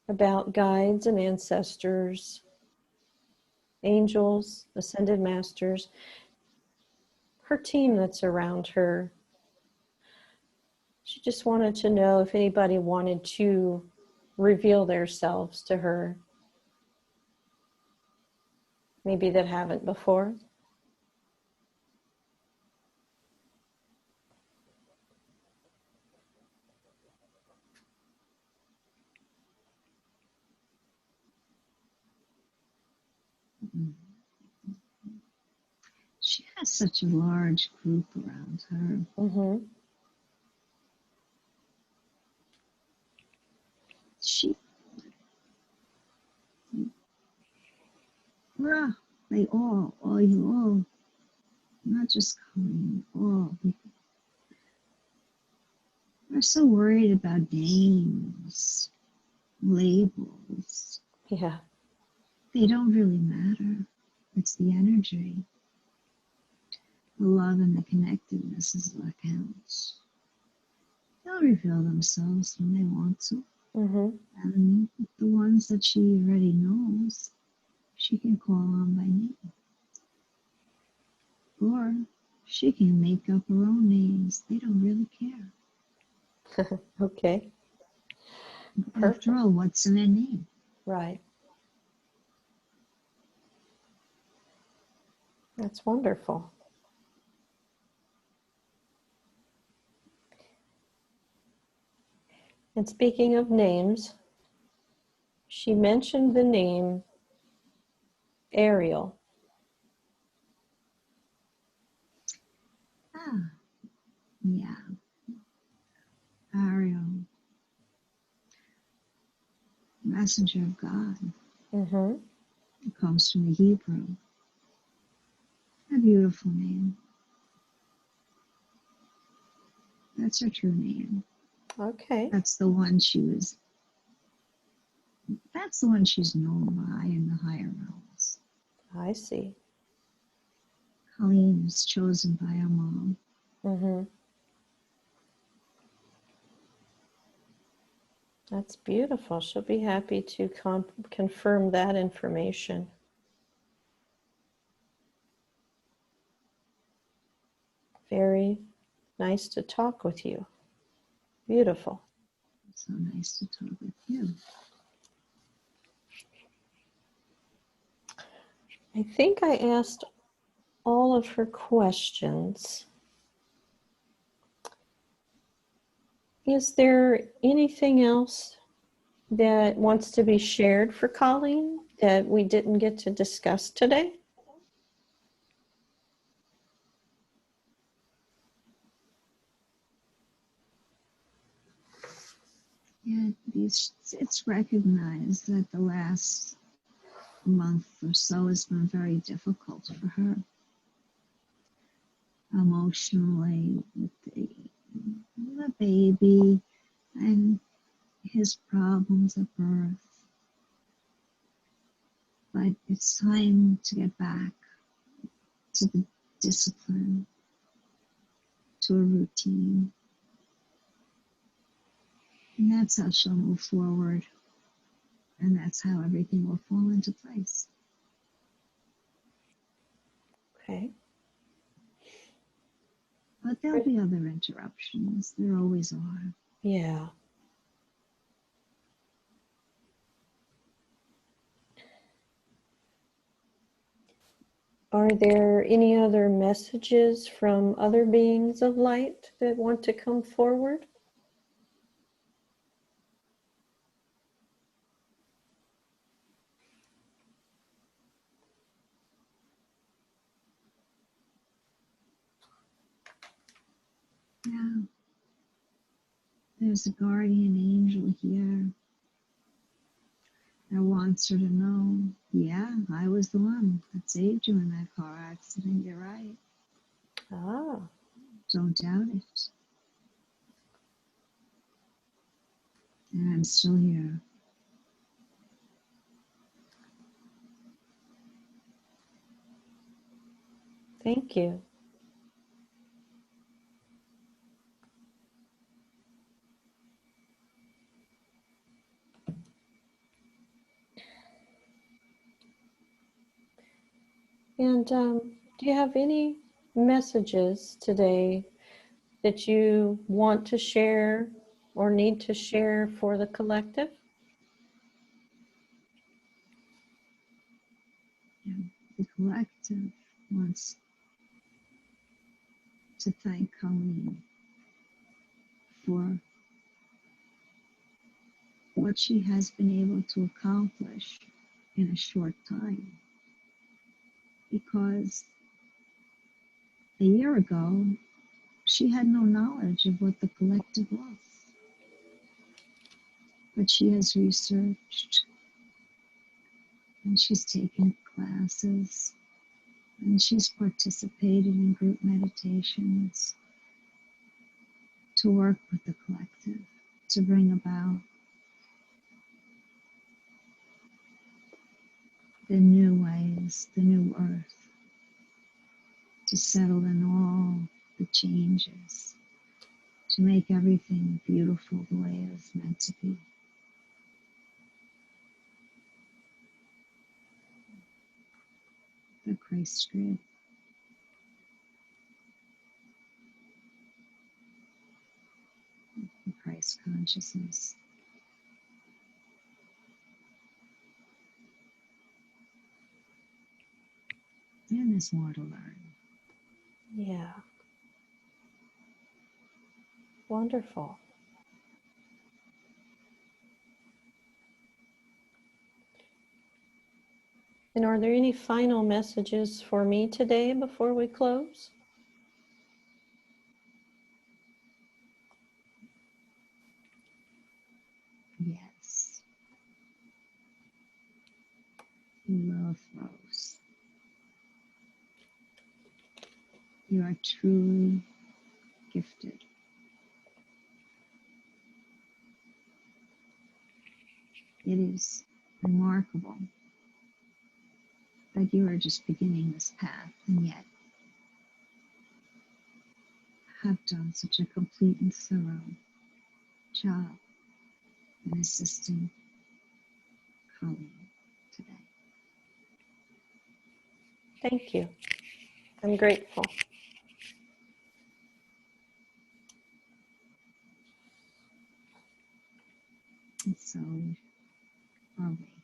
about guides and ancestors, angels, ascended masters, her team that's around her. She just wanted to know if anybody wanted to reveal themselves to her, maybe that haven't before. She has such a large group around her. Mm-hmm. She, they all, not just Colleen, all. They're so worried about names, labels. Yeah. They don't really matter. It's the energy. The love and the connectedness is what counts. They'll reveal themselves when they want to. Mm-hmm. And the ones that she already knows, she can call on by name. Or she can make up her own names. They don't really care. Okay. After all, what's in a name? Right. That's wonderful. And speaking of names, she mentioned the name Ariel. Ah, yeah. Ariel, messenger of God. Mm-hmm. It comes from the Hebrew. A beautiful name. That's her true name. Okay. That's the one she's known by in the higher realms. I see. Colleen was chosen by her mom. Mm-hmm. That's beautiful. She'll be happy to confirm that information. Very nice to talk with you. Beautiful. So nice to talk with you. I think I asked all of her questions. Is there anything else that wants to be shared for Colleen that we didn't get to discuss today? Yeah, it's recognized that the last month or so has been very difficult for her emotionally with the baby and his problems at birth. But it's time to get back to the discipline, to a routine. And that's how she'll move forward. And that's how everything will fall into place. Okay. But there'll be other interruptions. There always are. Yeah. Are there any other messages from other beings of light that want to come forward? Yeah. There's a guardian angel here that wants her to know, yeah, I was the one that saved you in that car accident. You're right. Ah, Don't doubt it. And I'm still here. thank you. And do you have any messages today that you want to share or need to share for the collective? And the collective wants to thank Colleen for what she has been able to accomplish in a short time. Because a year ago, she had no knowledge of what the collective was. But she has researched and she's taken classes and she's participated in group meditations to work with the collective to bring about the new ways, the new earth, to settle in all the changes, to make everything beautiful the way it was meant to be. The Christ grid. The Christ consciousness. And there's more to learn. Yeah. Wonderful. And are there any final messages for me today before we close? Yes. Love Rose. You are truly gifted. It is remarkable that you are just beginning this path and yet have done such a complete and thorough job in assisting Colleen today. Thank you. I'm grateful. And so are we.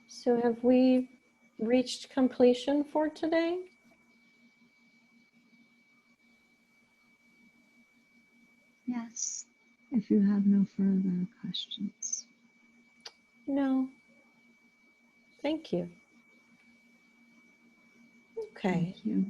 So have we reached completion for today? Yes, if you have no further questions. No. Thank you. Okay. Thank you.